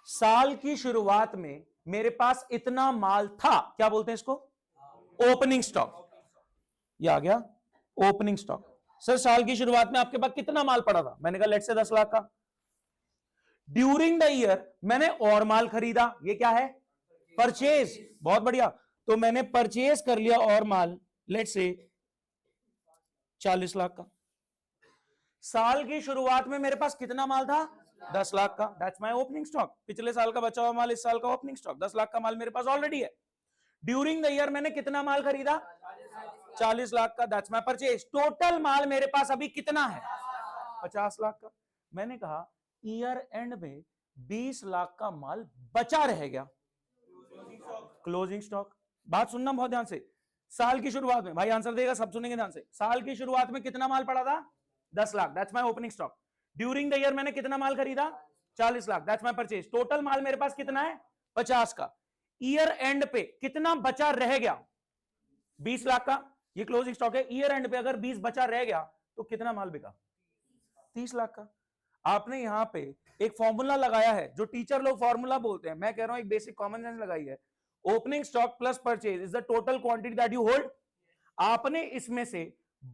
साल की शुरुआत में मेरे पास इतना माल था, क्या बोलते हैं इसको? Opening stock. ये आ गया ओपनिंग स्टॉक। सर साल की शुरुआत में आपके पास कितना माल पड़ा था? मैंने कहा लेट से 10 लाख का। ड्यूरिंग द ईयर मैंने और माल खरीदा, ये क्या है? परचेज। बहुत बढ़िया। तो मैंने परचेज कर लिया और माल, लेट से 40 लाख का। साल की शुरुआत में मेरे पास कितना माल था? 10 लाख का। That's my opening stock. पिछले साल का बचा हुआ माल इस साल का ओपनिंग स्टॉक। 10 लाख का माल मेरे पास ऑलरेडी है। ड्यूरिंग द ईयर मैंने कितना माल खरीदा? 40 लाख का। That's my purchase. टोटल माल मेरे पास अभी कितना है? 50 लाख का। मैंने कहा ईयर एंड में 20 लाख का माल बचा रह गया, क्लोजिंग स्टॉक। बात सुनना बहुत ध्यान से। साल की शुरुआत में, भाई आंसर देगा सब सुनेंगे ध्यान से। साल की शुरुआत में कितना माल पड़ा था? 10 lakh. That's my opening stock. During the year मैंने कितना माल खरीदा? 40 lakh. That's my purchase. Total माल मेरे पास कितना है? 50 का। ईयर एंड पे कितना बचा रह गया? 20 लाख का। ये क्लोजिंग स्टॉक है। ईयर एंड पे अगर 20 बचा रह गया तो कितना माल बिका? 30 लाख का। आपने यहां पे एक फॉर्मूला लगाया है जो टीचर लोग फॉर्मूला बोलते हैं, मैं कह रहा हूं एक बेसिक कॉमन सेंस लगाई है। Opening stock plus purchase is the total quantity that you hold. आपने इसमें से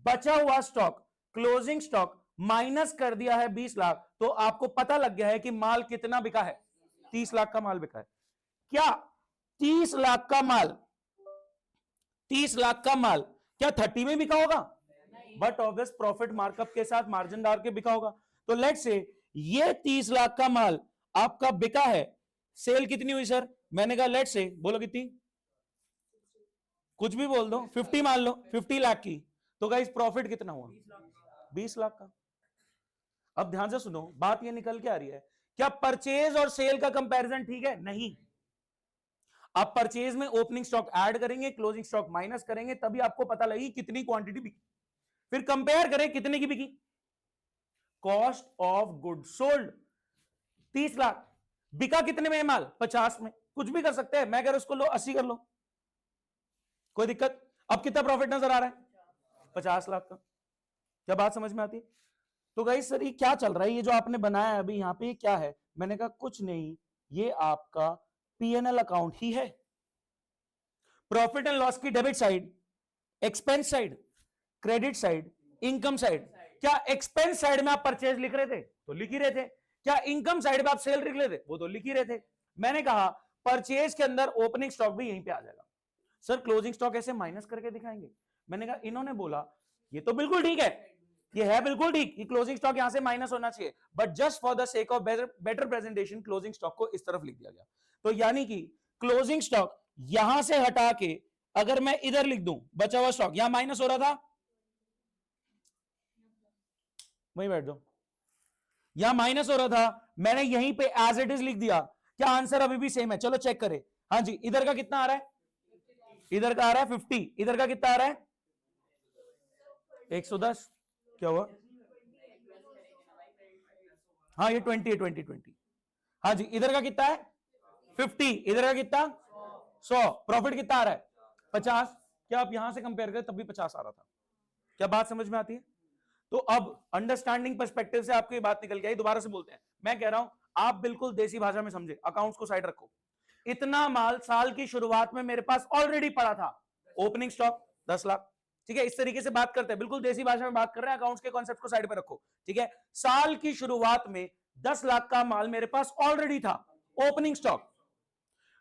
बचा हुआ स्टॉक, क्लोजिंग स्टॉक माइनस कर दिया है 20 लाख, तो आपको पता लग गया है कि माल कितना बिका है? 30 लाख का माल बिका है। क्या 30 लाख का माल, 30 लाख का माल क्या 30 में बिका होगा? बट ऑब्वियस प्रॉफिट मार्कअप के साथ मार्जिन डाल के बिका होगा। तो लेट से ये 30 लाख का माल आपका बिका है। सेल कितनी हुई सर? मैंने कहा लेट से, बोलो कितनी? कुछ भी बोल दो, 50 मान लो, 50 लाख की। तो गाइस प्रॉफिट कितना हुआ? 20 लाख का। अब ध्यान से सुनो, बात ये निकल के आ रही है, क्या परचेज और सेल का कंपैरिजन ठीक है? नहीं। आप परचेज में ओपनिंग स्टॉक ऐड करेंगे, क्लोजिंग स्टॉक माइनस करेंगे, तभी आपको पता लगी कितनी क्वांटिटी बिकी। फिर कंपेयर करें कितने की बिकी। Cost of good sold 30 lakh, बिका कितने में माल? 50 में। कुछ भी कर सकते हैं, मैं कह रहा उसको लो 80 कर लो, कोई दिक्कत। अब कितना प्रॉफिट नजर आ रहा है? 50 लाख का। क्या बात समझ में आती है? तो गाइस सर ये क्या चल रहा है, ये जो आपने बनाया है अभी यहां पे क्या है? मैंने कहा कुछ नहीं, ये आपका पीएनएल अकाउंट ही है। प्रॉफिट एंड लॉस की debit side, expense side, credit side, income side. क्या एक्सपेंस साइड में आप परचेज लिख रहे थे? तो लिख ही रहे थे। क्या इनकम साइड में आप सेल लिख रहे थे? वो तो लिख ही रहे थे। मैंने कहा परचेज के अंदर ओपनिंग स्टॉक भी यहीं पे आ जाएगा। सर क्लोजिंग स्टॉक ऐसे माइनस करके दिखाएंगे? मैंने कहा इन्होंने बोला ये तो बिल्कुल ठीक है, ये है बिल्कुल ठीक कि क्लोजिंग स्टॉक यहां से माइनस होना चाहिए, but just for the sake of better presentation closing stock को इस तरफ लिख दिया गया। तो यानी कि क्लोजिंग स्टॉक यहां से हटा के अगर मैं इधर लिख दूं बचा हुआ स्टॉक, यहां माइनस हो रहा था, वहीं बैठ जाओ, यहां माइनस हो रहा था, मैंने यहीं पे एज इट इज लिख दिया। क्या आंसर अभी भी सेम है? चलो चेक करें। हाँ जी, इधर का कितना आ रहा है? इधर का आ रहा है 50, इधर का कितना आ रहा है? 110। क्या हुआ? हाँ ये 20 है, 20। हाँ जी, इधर का कितना है? 50, इधर का कितना? 100। प्रॉफिट कितना आ रहा है? 50। क्या आप यहां से कंपेयर करें तब भी 50 आ रहा था? क्या बात समझ में आती है? तो अब अंडरस्टैंडिंग पर्सपेक्टिव से आपको ये बात निकल के आई। दोबारा से बोलते हैं, मैं कह रहा हूं आप बिल्कुल देसी भाषा में समझे, अकाउंट्स को साइड रखो। इतना माल साल की शुरुआत में मेरे पास ऑलरेडी पड़ा था, ओपनिंग स्टॉक 10 लाख। ठीक है, इस तरीके से बात करते हैं, बिल्कुल देसी भाषा में बात कर रहे हैं, अकाउंट्स के कॉन्सेप्ट को साइड पे रखो। ठीक है, साल की शुरुआत में 10 लाख का माल मेरे पास ऑलरेडी था, opening stock.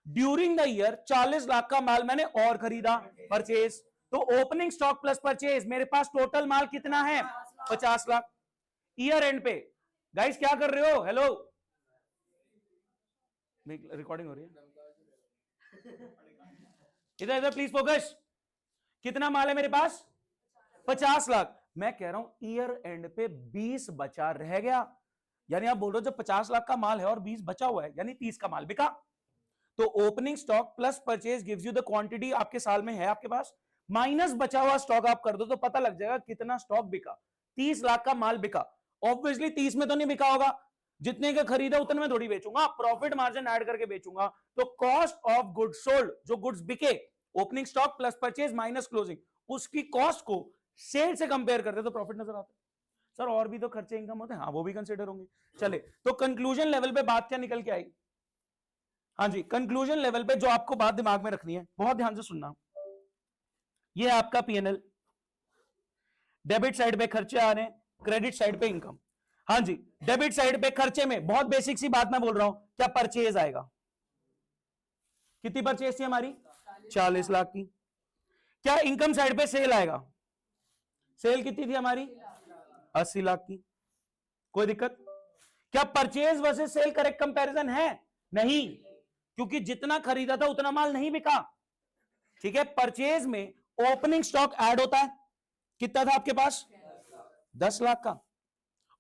During the year 40 lakh का माल मैंने और खरीदा, परचेज। तो ओपनिंग स्टॉक प्लस परचेज मेरे पास टोटल माल कितना है? 50 लाख। ईयर एंड पे गाइस क्या कर रहे हो? हेलो, रिकॉर्डिंग हो रही है, इधर इधर प्लीज फोकस। कितना माल है मेरे पास? 50 लाख। मैं कह रहा हूं ईयर एंड पे 20 बचा रह गया, यानी आप बोल रहे हो जब 50 लाख का माल है और 20 बचा हुआ है, यानी 30 का माल बिका। तो opening stock plus purchase gives you the quantity आपके साल में है आपके पास, माइनस बचा हुआ स्टॉक आप कर दो तो पता लग जाएगा कितना स्टॉक बिका। 30 लाख का माल बिका। ऑब्वियसली 30 में तो नहीं बिका होगा, जितने का खरीदा उतने में थोड़ी बेचूंगा, प्रॉफिट मार्जिन ऐड करके बेचूंगा। तो कॉस्ट ऑफ गुड्स सोल्ड, जो गुड्स बिके, opening stock plus purchase minus closing, उसकी कॉस्ट को सेल से कंपेयर करते तो प्रॉफिट नजर आता है। सर और भी तो खर्चे इनकम होते हैं, हाँ वो भी कंसिडर होंगे। चले, तो कंक्लूजन लेवल पे बात क्या निकल के आई? हाँ जी, कंक्लूजन लेवल पे जो आपको बात दिमाग में रखनी है, बहुत ध्यान से सुनना। ये आपका पीएनएल, डेबिट साइड पे खर्चे आ रहे हैं, क्रेडिट साइड पे इनकम। हाँ जी, डेबिट साइड पे खर्चे में बहुत बेसिक सी बात मैं बोल रहा हूं, क्या परचेज आएगा? कितनी परचेज थी हमारी? 40 लाख की। क्या इनकम साइड पे सेल आएगा? सेल कितनी थी हमारी? 80 लाख की। कोई दिक्कत? क्या purchase versus sale correct comparison है? नहीं, क्योंकि जितना खरीदा था उतना माल नहीं बिका। ठीक है, परचेज में ओपनिंग स्टॉक ऐड होता है, कितना था आपके पास? 10 लाख का,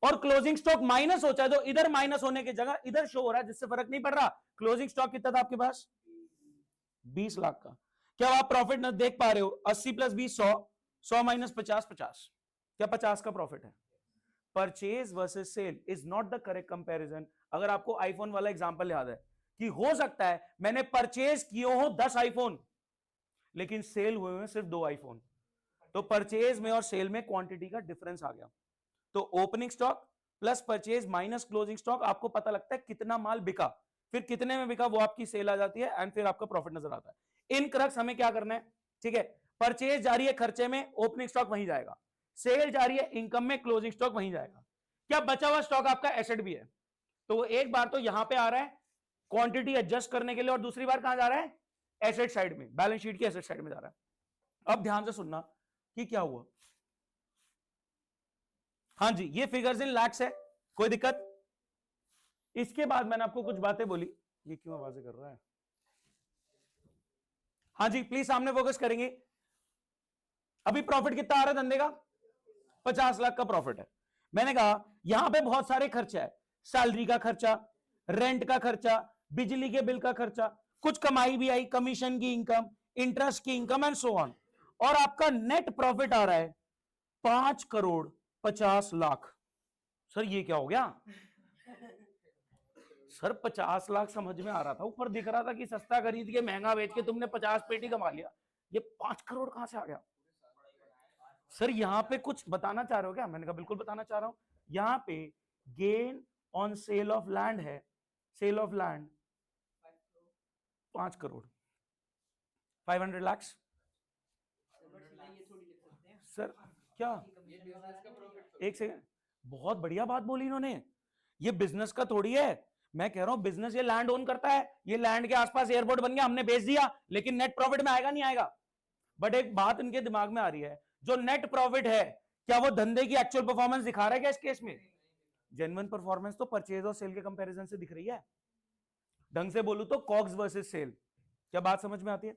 और क्लोजिंग स्टॉक माइनस होता है, तो इधर माइनस होने की जगह इधर शो हो रहा है, जिससे फर्क नहीं पड़ रहा। क्लोजिंग स्टॉक कितना था आपके पास? 20 लाख का। क्या आप प्रॉफिट न देख पा रहे हो? 80 प्लस 20 100, 100 माइनस 50 50, क्या 50 का प्रॉफिट है? Purchase versus sale is not the correct comparison. अगर आपको आईफोन वाला एग्जांपल याद है कि हो सकता है मैंने परचेज किए हो 10 आईफोन, लेकिन सेल हुए हैं सिर्फ 2 आईफोन, तो परचेज में और सेल में क्वांटिटी का डिफरेंस आ गया। तो opening stock plus purchase minus closing stock, आपको पता लगता है कितना माल बिका, फिर कितने में बिका वो आपकी सेल आ जाती है, एंड फिर आपका प्रॉफिट नजर आता है। इन क्रक्स हमें क्या करना है? ठीक है, परचेज जा रही है खर्चे में, ओपनिंग स्टॉक वहीं जाएगा। सेल जा रही है इनकम में, क्लोजिंग स्टॉक वहीं जाएगा। क्या बचा हुआ स्टॉक आपका एसेट भी है, तो वो एक बार तो यहां पे आ रहा है क्वांटिटी एडजस्ट करने के लिए, और दूसरी बार कहां जा रहा है? एसेट साइड में, बैलेंस शीट की एसेट साइड में जा रहा है। अब ध्यान से सुनना कि क्या हुआ। हाँ जी, ये फिगर्स इन लैक्स है, कोई दिक्कत? इसके बाद मैंने आपको कुछ बातें बोली, ये क्यों आवाजें कर रहा है? हाँ जी, प्लीज सामने फोकस करेंगे। अभी प्रॉफिट कितना आ रहा है धंधे का? 50 लाख का प्रॉफिट है। मैंने कहा यहां पे बहुत सारे खर्चा है, सैलरी का खर्चा, रेंट का खर्चा, बिजली के बिल का खर्चा, कुछ कमाई भी आई, कमीशन की इनकम, इंटरेस्ट की इनकम एंड सो ऑन, और आपका नेट प्रॉफिट आ रहा है 5 करोड़ 50 लाख। सर ये क्या हो गया? सर 50 लाख समझ में आ रहा था, ऊपर दिख रहा था कि सस्ता खरीद के महंगा बेच के तुमने 50 पेटी कमा लिया, ये 5 करोड़ कहां से आ गया? सर यहां पे कुछ बताना चाह रहे हो क्या? मैंने कहा बिल्कुल बताना चाह रहा हूं। यहां पे gain on sale of land है, sale of land 5 crore 500 lakh. Sir क्या? एक सेकंड, बहुत बढ़िया बात बोली इन्होंने, ये बिजनेस का थोड़ी है। मैं कह रहा हूं बिजनेस ये लैंड ओन करता है, ये लैंड के आसपास एयरपोर्ट बन गया, हमने बेच दिया, लेकिन नेट प्रॉफिट में आएगा नहीं आएगा? बट एक बात इनके दिमाग में आ रही है, जो नेट प्रॉफिट है क्या वो धंधे की एक्चुअल परफॉर्मेंस दिखा रहा है क्या इस केस में? जेन्युइन परफॉर्मेंस तो परचेज और सेल के कंपैरिजन से दिख रही है। ढंग से बोलूं तो कॉग्स वर्सेस सेल। क्या बात समझ में आती है?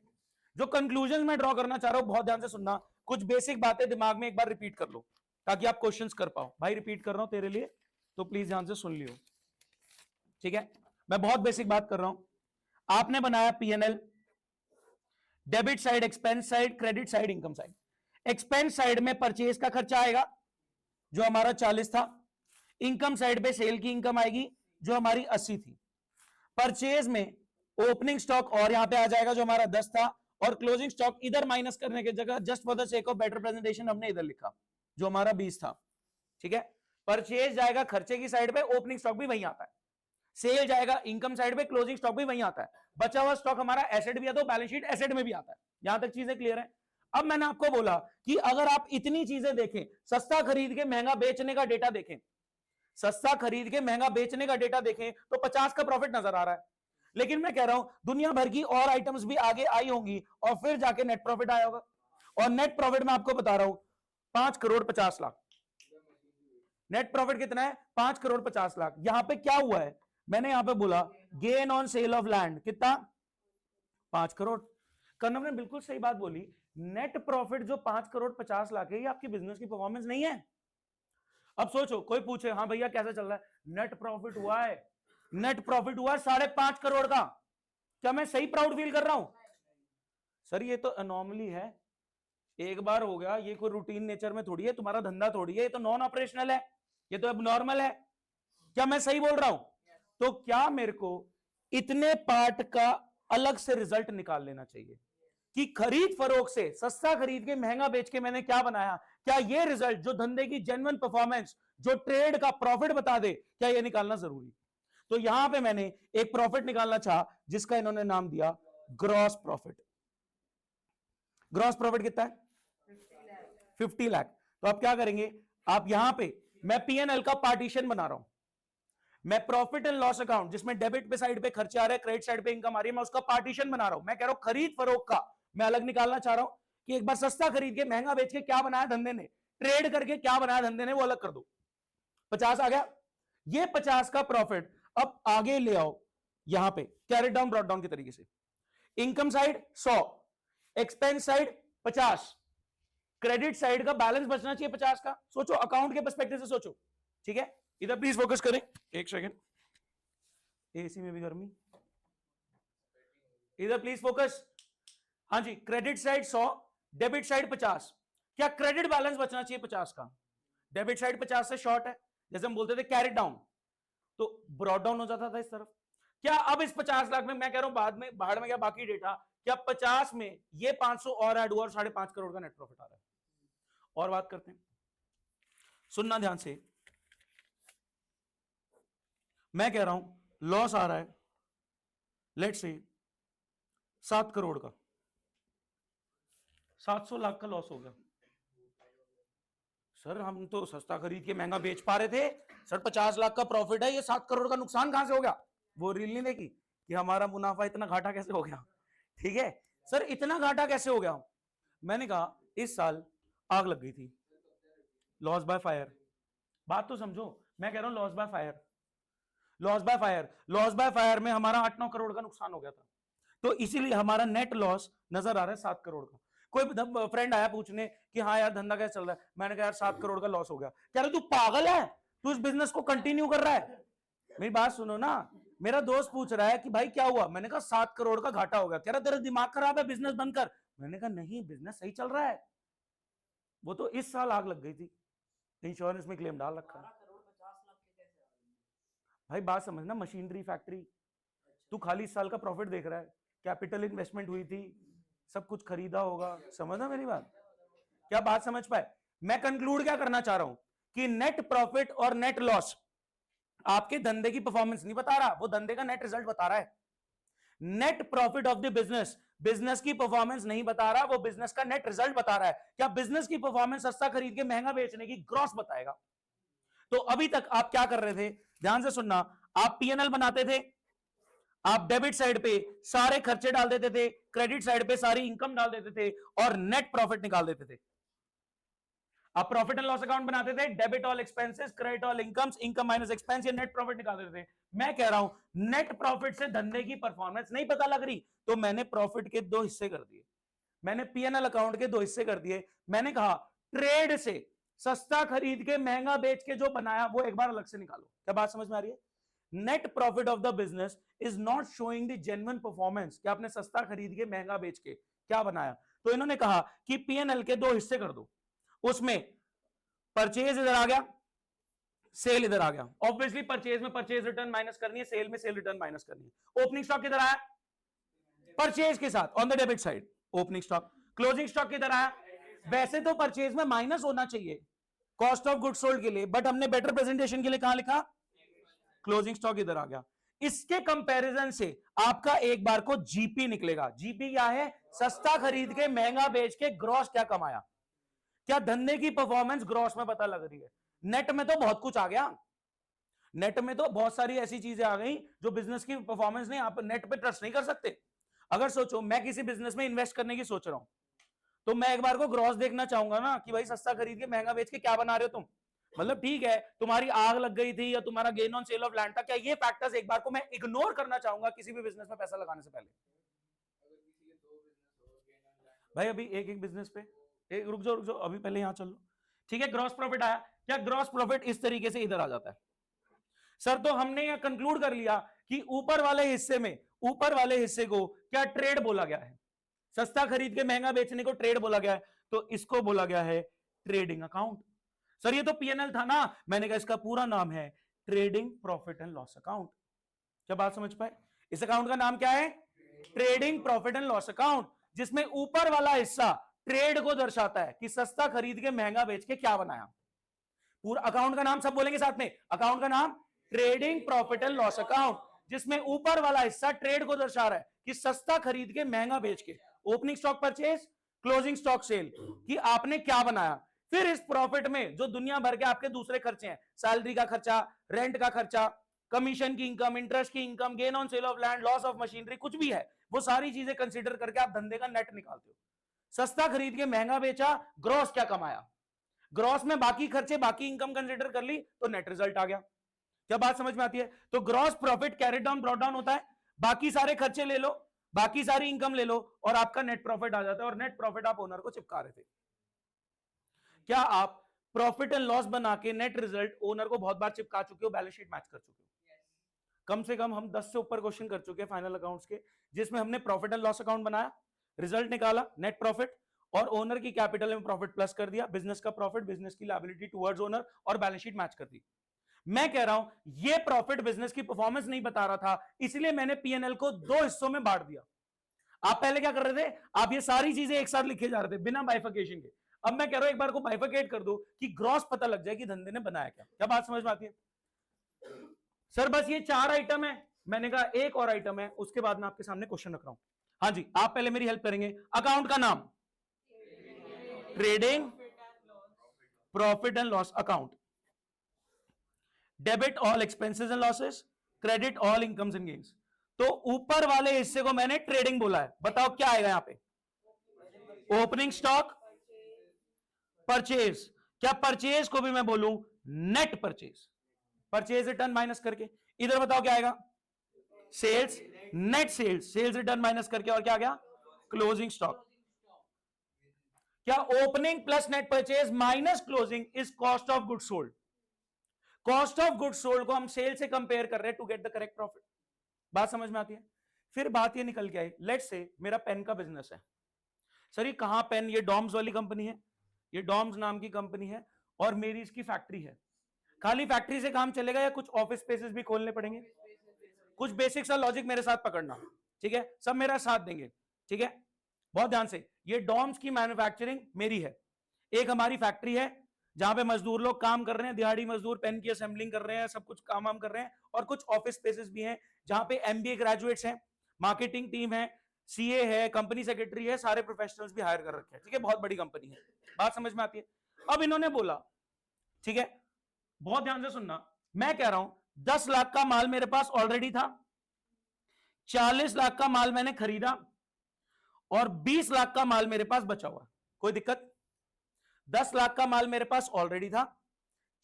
जो कंक्लूजन मैं ड्रॉ करना चाह रहा हूं, बहुत ध्यान से सुनना, कुछ बेसिक बातें दिमाग में एक बार रिपीट कर लो ताकि आप क्वेश्चंस कर पाओ। भाई रिपीट कर रहा हूं तेरे लिए, तो प्लीज ध्यान से सुन लियो, ठीक है? मैं बहुत बेसिक बात कर रहा हूं। आपने बनाया PNL, debit side, expense side, credit side, income side. Expense side में परचेज का खर्चा आएगा जो हमारा 40 था, इनकम साइड पे सेल की इनकम आएगी जो हमारी 80 थी। परचेज में ओपनिंग स्टॉक और यहां पे आ जाएगा जो हमारा 10 था, और क्लोजिंग स्टॉक इधर माइनस करने की जगह just for the sake of better presentation हमने इधर लिखा जो हमारा 20 था, ठीक है? परचेज जाएगा खर्चे की साइड पे, ओपनिंग स्टॉक भी वहीं आता है। सेल जाएगा इनकम साइड पे, क्लोजिंग स्टॉक भी वहीं आता है। बचा हुआ स्टॉक हमारा एसेट भी है, तो बैलेंस शीट एसेट में भी आता है। यहां तक चीजें क्लियर है? अब मैंने आपको बोला कि अगर आप इतनी चीजें देखें, सस्ता खरीद के महंगा बेचने का डेटा देखें, सस्ता खरीद के महंगा बेचने का डेटा देखें, तो 50 का प्रॉफिट नजर आ रहा है। लेकिन मैं कह रहा हूं दुनिया भर की और आइटम्स भी आगे आई होंगी और फिर जाके नेट प्रॉफिट आया होगा, और नेट प्रॉफिट मैं आपको बता रहा हूं 5 करोड़ 50 लाख। नेट प्रॉफिट कितना है? 5 करोड़ 50 लाख। यहां पे क्या हुआ है? मैंने यहां पे बोला gain on sale of land कितना? 5 करोड़। कन्नम ने बिल्कुल सही बात बोली, नेट प्रॉफिट जो 5 करोड़ 50 लाख है, ये आपकी बिजनेस की परफॉर्मेंस नहीं है। अब सोचो, कोई पूछे हाँ भैया कैसा चल रहा है, नेट प्रॉफिट हुआ है, नेट प्रॉफिट हुआ 5.5 करोड़ का, क्या मैं सही प्राउड फील कर रहा हूं? सर ये तो अनॉमली है, एक बार हो गया, ये कोई रूटीन नेचर में थोड़ी है, तुम्हारा धंधा थोड़ी है, ये तो नॉन ऑपरेशनल है, ये तो अब नॉर्मल है। क्या मैं सही बोल रहा हूं? तो क्या मेरे को इतने पार्ट का अलग से रिजल्ट निकाल लेना चाहिए कि खरीद फरोख से सस्ता खरीद के महंगा बेच के मैंने क्या बनाया, क्या ये रिजल्ट जो धंधे की जेन्युइन परफॉर्मेंस, जो ट्रेड का प्रॉफिट बता दे, क्या ये निकालना जरूरी? तो यहां पे मैंने एक प्रॉफिट निकालना चाहा जिसका इन्होंने नाम दिया ग्रॉस प्रॉफिट। ग्रॉस प्रॉफिट कितना है? 50 लाख। तो आप क्या करेंगे, आप यहां पे मैं P&L का पार्टीशन बना रहा हूं, मैं प्रॉफिट एंड लॉस अकाउंट जिसमें डेबिट पे साइड पे खर्चे आ रहे हैं, क्रेडिट साइड पे इनकम आ रही है, मैं उसका पार्टीशन बना रहा हूं। मैं कह रहा हूं खरीद फरोख्त का मैं अलग निकालना चाह रहा हूं कि एक बार सस्ता खरीद के महंगा बेच के क्या बनाया धंधे ने, ट्रेड करके क्या बनाया धंधे ने, वो अलग कर दो। 50 आ गया। ये 50 का प्रॉफिट अब आगे ले आओ यहां पे कैरेट डाउन ब्रॉट डाउन के तरीके से। Income side 100, expense side 50, credit side का बैलेंस बचना चाहिए 50 का। सोचो अकाउंट के पर्सपेक्टिव से सोचो, ठीक है। इधर प्लीज फोकस करें, एक सेकंड, एसी में भी गर्मी, इधर प्लीज फोकस। हाँ जी, क्रेडिट साइड 100, डेबिट साइड 50। क्या क्रेडिट बैलेंस बचना चाहिए 50 का? डेबिट साइड 50 से शॉर्ट है, जैसे हम बोलते थे कैरेट डाउन, तो ब्रॉड डाउन हो जाता था इस तरफ। क्या अब इस 50 लाख में, मैं कह रहा हूं बाद में बाहर में क्या बाकी डेटा, क्या 50 में ये 500 और ऐड हुआ और 5.5 करोड़ का नेट प्रॉफिट आ रहा है? और बात करते हैं, सुनना ध्यान से। मैं कह रहा हूं लॉस आ रहा है लेट्स से 7 करोड़ का, 700 लाख का लॉस हो गया। सर हम तो सस्ता खरीद के महंगा बेच पा रहे थे सर, 50 लाख का प्रॉफिट है, ये 7 करोड़ का नुकसान कहां से हो गया? वो रील नहीं देखी कि हमारा मुनाफा इतना घाटा कैसे हो गया? ठीक है सर, इतना घाटा कैसे हो गया? मैंने कहा इस साल आग लग गई थी, लॉस बाय फायर। बात तो समझो, मैं कह रहा हूं loss by fire, loss by fire, loss by fire में हमारा 8-9 करोड़ का नुकसान हो गया था, तो इसीलिए हमारा नेट लॉस नजर आ रहा है 7 करोड़ का। कोई फ्रेंड आया पूछने कि हाँ यार धंधा कैसे चल रहा है, मैंने कहा यार 7 करोड़ का लॉस हो गया। कह रहे तू पागल है, तू इस बिजनेस को कंटिन्यू कर रहा है? मेरी बात सुनो ना, मेरा दोस्त पूछ रहा है कि भाई क्या हुआ, मैंने कहा 7 करोड़ का घाटा हो गया। कह रहा तेरा दिमाग खराब है, बिजनेस बंद कर। मैंने कहा नहीं, बिजनेस सही चल रहा है। वो तो इस साल आग लग गई थी, इंश्योरेंस में क्लेम डाल रखा है। भाई बात समझना, मशीनरी फैक्ट्री, तू खाली इस साल का प्रॉफिट देख रहा है, कैपिटल इन्वेस्टमेंट हुई थी, सब कुछ खरीदा होगा, समझना मेरी बात? क्या बात समझ पाए? मैं कंक्लूड क्या करना चाह रहा हूं कि नेट प्रॉफिट और नेट लॉस आपके धंधे की परफॉर्मेंस नहीं बता रहा, वो धंधे का नेट रिजल्ट बता रहा है। Net profit of the business business की परफॉर्मेंस नहीं बता रहा, वो बिजनेस का नेट रिजल्ट बता रहा है। क्या बिजनेस की परफॉर्मेंस सस्ता खरीद के महंगा बेचने की ग्रॉस बताएगा? तो अभी तक आप क्या कर रहे थे, ध्यान से सुनना, आप P&L बनाते थे, आप डेबिट साइड पे सारे खर्चे डाल देते थे, क्रेडिट साइड पे सारी इनकम डाल देते थे और नेट प्रॉफिट निकाल देते थे। आप प्रॉफिट एंड लॉस अकाउंट बनाते थे, debit all expenses, credit all incomes, income minus expense, ये नेट प्रॉफिट निकाल देते थे। मैं कह रहा हूं नेट प्रॉफिट से धंधे की परफॉर्मेंस नहीं पता लग रही, तो मैंने प्रॉफिट के 2 हिस्से कर दिए, मैंने P&L अकाउंट के 2 हिस्से कर दिए। मैंने कहा ट्रेड से सस्ता खरीद के महंगा बेच के जो बनाया वो एक बार अलग से निकालो। क्या बात समझ में आ रही है? Net profit of the business is not showing the genuine performance, कि आपने सस्ता खरीद के महंगा बेच के क्या बनाया। तो इन्होंने कहा कि P&L के 2 हिस्से कर दो, उसमें परचेज इधर आ गया, सेल इधर आ गया। ऑब्वियसली परचेज में परचेज रिटर्न माइनस करनी है, सेल में सेल रिटर्न माइनस करनी है। ओपनिंग स्टॉक किधर आया? परचेज के साथ on the debit side opening stock. Closing stock किधर आया? वैसे तो परचेज में माइनस होना चाहिए कॉस्ट ऑफ गुड सोल्ड के लिए, बट हमने बेटर प्रेजेंटेशन के लिए कहां लिखा? क्लोजिंग स्टॉक इधर आ गया। इसके कंपैरिजन से आपका एक बार को जीपी निकलेगा। जीपी क्या है? सस्ता खरीद के महंगा बेच के ग्रॉस क्या कमाया। क्या धंधे की परफॉर्मेंस ग्रॉस में पता लग रही है? नेट में तो बहुत कुछ आ गया, नेट में तो बहुत सारी ऐसी चीजें आ गई जो बिजनेस की परफॉर्मेंस नहीं, आप नेट पे ट्रस्ट नहीं कर सकते। अगर सोचो मैं किसी बिजनेस में इन्वेस्ट करने की सोच रहा हूं, तो मैं एक बार को ग्रॉस देखना चाहूंगा ना कि भाई सस्ता खरीद के महंगा बेच के क्या बना रहे हो तुम। मतलब ठीक है तुम्हारी आग लग गई थी या तुम्हारा gain on sale of land था, क्या ये फैक्टर्स एक बार को मैं इग्नोर करना चाहूंगा किसी भी बिजनेस में पैसा लगाने से पहले? भाई अभी एक एक बिजनेस पे एक रुक जाओ अभी पहले यहां चल लो, ठीक है। ग्रॉस प्रॉफिट आया, क्या ग्रॉस प्रॉफिट इस तरीके से इधर आ जाता है? सर तो हमने यह कंक्लूड कर लिया कि ऊपर वाले हिस्से में, ऊपर वाले हिस्से को क्या ट्रेड बोला गया है, सस्ता खरीद के महंगा बेचने को ट्रेड बोला गया है, तो इसको बोला गया है ट्रेडिंग अकाउंट। सर ये तो P&L था ना, मैंने कहा इसका पूरा नाम है trading profit and loss account. क्या बात समझ पाए? इस अकाउंट का नाम क्या है? Trading profit and loss account, जिसमें ऊपर वाला हिस्सा ट्रेड को दर्शाता है कि सस्ता खरीद के महंगा बेच के क्या बनाया। पूरा अकाउंट का नाम सब बोलेंगे साथ में, अकाउंट का नाम trading profit and loss account, जिसमें ऊपर वाला हिस्सा ट्रेड को दर्शा रहा है कि सस्ता खरीद के महंगा बेच के, opening stock purchase, closing stock sale, कि आपने क्या बनाया। फिर इस प्रॉफिट में जो दुनिया भर के आपके दूसरे खर्चे हैं, सैलरी का खर्चा, रेंट का खर्चा, कमीशन की इनकम, इंटरेस्ट की income, gain on sale of land, loss of machinery, कुछ भी है, वो सारी चीजें कंसीडर करके आप धंधे का नेट निकालते हो। सस्ता खरीद के महंगा बेचा, ग्रॉस क्या कमाया, ग्रॉस में बाकी खर्चे बाकी इनकम कंसीडर कर ली तो नेट रिजल्ट आ गया। क्या बात समझ में आती है? तो gross profit carried down brought down होता है, बाकी सारे खर्चे ले लो, बाकी सारी इनकम ले लो और आपका नेट प्रॉफिट आ जाता है, और नेट प्रॉफिट आप ओनर को चिपका रहे थे। क्या आप प्रॉफिट एंड लॉस बना के नेट रिजल्ट ओनर को बहुत बार चिपका चुके हो, बैलेंस शीट मैच कर चुके हो? कम से कम हम 10 से ऊपर क्वेश्चन कर चुके हैं फाइनल अकाउंट्स के, जिसमें हमने प्रॉफिट एंड लॉस अकाउंट बनाया, रिजल्ट निकाला, नेट प्रॉफिट, और ओनर की कैपिटल में प्रॉफिट प्लस कर दिया, बिजनेस का प्रॉफिट, बिजनेस की लायबिलिटी टुवर्ड्स ओनर, और बैलेंस शीट मैच कर दी। मैं कह रहा हूं ये प्रॉफिट बिजनेस की परफॉर्मेंस नहीं बता रहा था, इसलिए मैंने पीएनएल को 2 हिस्सों में बांट दिया। आप पहले क्या कर रहे थे, आप ये सारी चीजें एक साथ लिखे जा रहे थे बिना बाइफिकेशन के। अब मैं कह रहा हूं एक बार को बाइफिकेट कर दो कि ग्रॉस पता लग जाए कि धंधे ने बनाया क्या। क्या बात समझ में आती है? सर बस ये 4 आइटम है, मैंने कहा एक और आइटम है, उसके बाद मैं आपके सामने क्वेश्चन रख रहा हूं। हाँ जी, आप पहले मेरी हेल्प करेंगे। अकाउंट का नाम trading profit and loss account, debit all expenses and losses, credit all incomes and gains. तो ऊपर वाले हिस्से को मैंने ट्रेडिंग बोला है, बताओ क्या आएगा यहां पे? Opening stock, purchase. क्या परचेज को भी मैं बोलूं net purchase, purchase return minus करके। इधर बताओ क्या आएगा? Sales, net sales, sales return minus करके, और क्या आ गया? Closing stock. क्या opening plus net purchase minus closing is cost of goods sold. Cost of goods sold को हम सेल से कंपेयर कर रहे हैं to get the correct profit. बात समझ में आती है? फिर बात ये निकल के आई, लेट्स से मेरा पेन का बिजनेस है। सर ये कहां पेन, ये डॉम्स वाली कंपनी है, ये डॉम्स नाम की कंपनी है, और मेरी इसकी फैक्ट्री है। खाली फैक्ट्री से काम चलेगा या कुछ ऑफिस स्पेसेस भी खोलने पड़ेंगे? कुछ बेसिक सा लॉजिक मेरे साथ पकड़ना, ठीक है? सब मेरा साथ देंगे, ठीक है? बहुत ध्यान से। ये डॉम्स की मैन्युफैक्चरिंग मेरी है, एक हमारी फैक्ट्री है जहां पे मजदूर लोग काम कर रहे हैं, दिहाड़ी मजदूर पेन की असेंबलिंग कर रहे हैं, सब कुछ काम वाम कर रहे हैं, और कुछ ऑफिस स्पेसेस भी हैं जहां पे एमबीए ग्रेजुएट्स हैं, मार्केटिंग टीम है, सीए है, कंपनी सेक्रेटरी है, सारे प्रोफेशनल्स भी हायर कर रखे हैं, ठीक है? बहुत बड़ी कंपनी है। बात समझ में आती है? अब इन्होंने बोला, ठीक है, बहुत ध्यान से सुनना, मैं कह रहा हूं 10 लाख का माल मेरे पास ऑलरेडी था, 40 लाख का माल मैंने खरीदा, और 20 लाख का माल मेरे पास बचा हुआ। कोई दिक्कत? 10 लाख का माल मेरे पास ऑलरेडी था,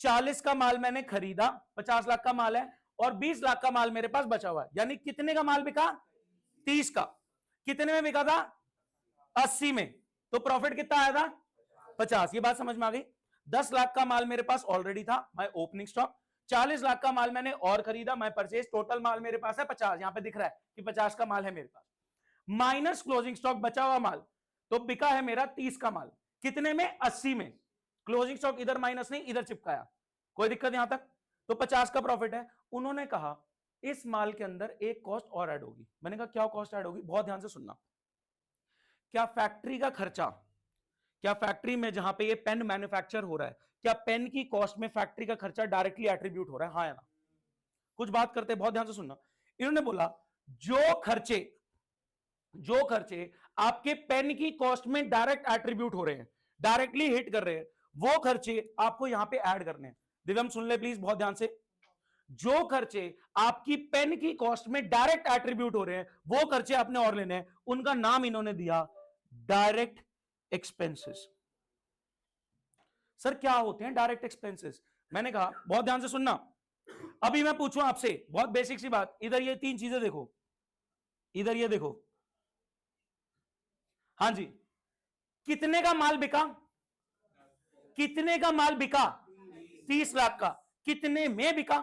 40 का माल मैंने खरीदा, 50 लाख का माल है, और 20 लाख का माल मेरे पास बचा हुआ है। यानी कितने का माल बिका? 30 का। कितने में बिका था? 80 में। तो प्रॉफिट कितना आया था? 50। ये बात समझ में आ गई? 10 लाख का माल मेरे पास ऑलरेडी था, माय ओपनिंग स्टॉक, 40 लाख का माल मैंने और खरीदा, माय परचेज, टोटल माल मेरे पास है 50। यहां पे दिख रहा है कि 50 का माल है मेरे पास, माइनस क्लोजिंग स्टॉक, बचा हुआ माल, तो बिका है मेरा 30 का माल। कितने में? 80 में। क्लोजिंग स्टॉक इधर माइनस नहीं, इधर चिपकाया। कोई दिक्कत यहां तक? तो 50 का प्रॉफिट है। उन्होंने कहा इस माल के अंदर एक कॉस्ट और ऐड होगी। मैंने कहा क्या कॉस्ट ऐड होगी? बहुत ध्यान से सुनना। क्या फैक्ट्री का खर्चा, क्या फैक्ट्री में जहां पे ये पेन मैन्युफैक्चर हो रहा है, क्या पेन की कॉस्ट में फैक्ट्री का खर्चा डायरेक्टली एट्रीब्यूट हो रहा है? हाँ या ना? कुछ बात करते हैं, बहुत ध्यान से सुनना। इन्होंने बोला जो खर्चे आपके पेन की कॉस्ट में डायरेक्ट एट्रीब्यूट हो रहे हैं, डायरेक्टली हिट कर रहे हैं, वो खर्चे आपको यहां पे ऐड करने हैं। दिव्यम सुन ले प्लीज बहुत ध्यान से। जो खर्चे आपकी पेन की कॉस्ट में डायरेक्ट एट्रीब्यूट हो रहे हैं, वो खर्चे आपने और लेने हैं। उनका नाम इन्होंने दिया डायरेक्ट एक्सपेंसेस। सर क्या होते हैं डायरेक्ट एक्सपेंसेस? मैंने कहा बहुत ध्यान से सुनना। अभी मैं पूछूं आपसे बहुत बेसिक सी बात, इधर ये 3 चीजें देखो, इधर ये देखो, हाँ जी, कितने का माल बिका? कितने का माल बिका? 30 लाख का। कितने में बिका?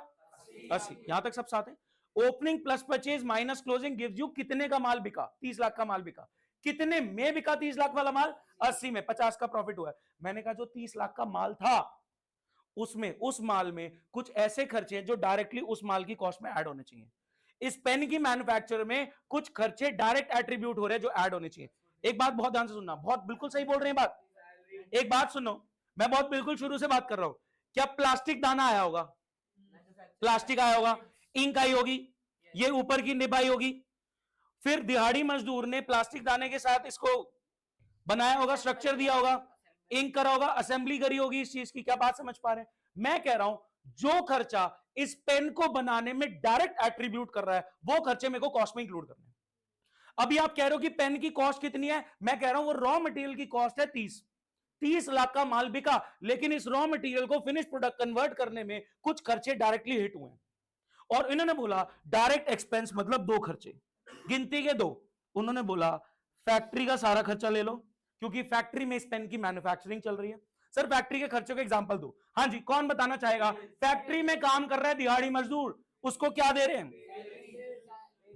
80। यहां तक सब साथ है। Opening plus purchase minus closing gives you कितने का माल बिका? 30 लाख का माल बिका। कितने में बिका 30 लाख वाला माल? 80 में। 50 का प्रॉफिट हुआ है। मैंने कहा जो 30 लाख का माल था, उसमें, उस माल में कुछ ऐसे खर्चे हैं जो डायरेक्टली उस माल की कॉस्ट में ऐड होने चाहिए। इस पेन की मैन्युफैक्चर में कुछ खर्चे डायरेक्ट एट्रीब्यूट हो रहे हैं जो ऐड होने चाहिए। एक बात बहुत ध्यान से सुनना, बहुत बिल्कुल सही बोल रहे हैं बात। एक बात सुनो, मैं बहुत बिल्कुल शुरू से बात कर रहा हूं। क्या प्लास्टिक दाना आया होगा? प्लास्टिक आया होगा, इंक आई होगी, ये ऊपर की निब आई होगी, फिर दिहाड़ी मजदूर ने प्लास्टिक दाने के साथ इसको बनाया होगा, स्ट्रक्चर दिया होगा, इंक करा होगा, असेंबली करी होगी इस चीज की। क्या बात समझ पा रहे हैं? मैं कह रहा हूं जो खर्चा इस पेन को बनाने में डायरेक्ट एट्रीब्यूट कर रहा है वो खर्चे मेरे को कॉस्ट में इंक्लूड करने हैं। अभी आप कह रहे हो कि पेन की कॉस्ट कितनी है, मैं कह रहा हूं वो रॉ मटेरियल की कॉस्ट है 30 लाख का माल बिका, लेकिन इस रॉ मटेरियल को फिनिश प्रोडक्ट कन्वर्ट करने में कुछ खर्चे डायरेक्टली हिट हुए हैं। और इन्होंने बोला डायरेक्ट एक्सपेंस मतलब दो खर्चे, गिनती के दो। उन्होंने बोला फैक्ट्री का सारा खर्चा ले लो, क्योंकि फैक्ट्री में इस पेन की मैन्युफैक्चरिंग चल रही है। सर फैक्ट्री के खर्चों के एग्जांपल दो। हाँ जी, कौन बताना चाहेगा? फैक्ट्री में काम कर रहा है दिहाड़ी मजदूर, उसको क्या दे रहे हैं?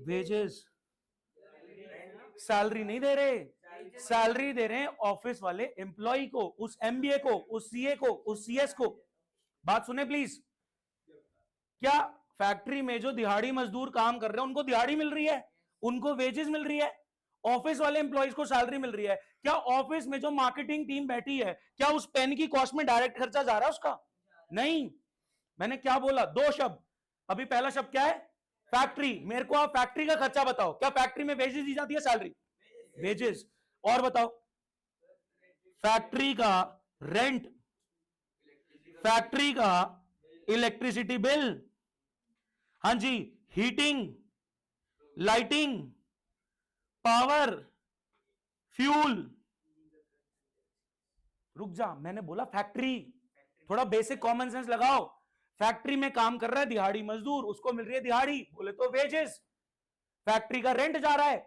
वेजेस। सैलरी नहीं दे रहे, सैलरी दे रहे हैं ऑफिस वाले एम्प्लॉय को, उस एमबीए को, उस सीए को, उस सीएस को। बात सुने प्लीज। क्या फैक्ट्री में जो दिहाड़ी मजदूर काम कर रहे हैं उनको दिहाड़ी मिल रही है, उनको वेजेस मिल रही है, ऑफिस वाले एम्प्लॉयज को सैलरी मिल रही है? क्या ऑफिस में जो मार्केटिंग टीम बैठी है, क्या उस पेन की कॉस्ट में डायरेक्ट खर्चा जा रहा है उसका? नहीं। मैंने क्या बोला? दो शब्द। अभी पहला शब्द क्या है? फैक्ट्री। मेरे को आप फैक्ट्री का खर्चा बताओ, क्या फैक्ट्री में वेजेस दी जाती है? Salary, wages. और बताओ, फैक्ट्री का रेंट, फैक्ट्री का इलेक्ट्रिसिटी बिल, हाँ जी, हीटिंग, लाइटिंग, पावर, फ्यूल। रुक जा, मैंने बोला फैक्ट्री। थोड़ा बेसिक कॉमन सेंस लगाओ। फैक्ट्री में काम कर रहा है दिहाड़ी मजदूर, उसको मिल रही है दिहाड़ी, बोले तो वेजेस। फैक्ट्री का रेंट जा रहा है,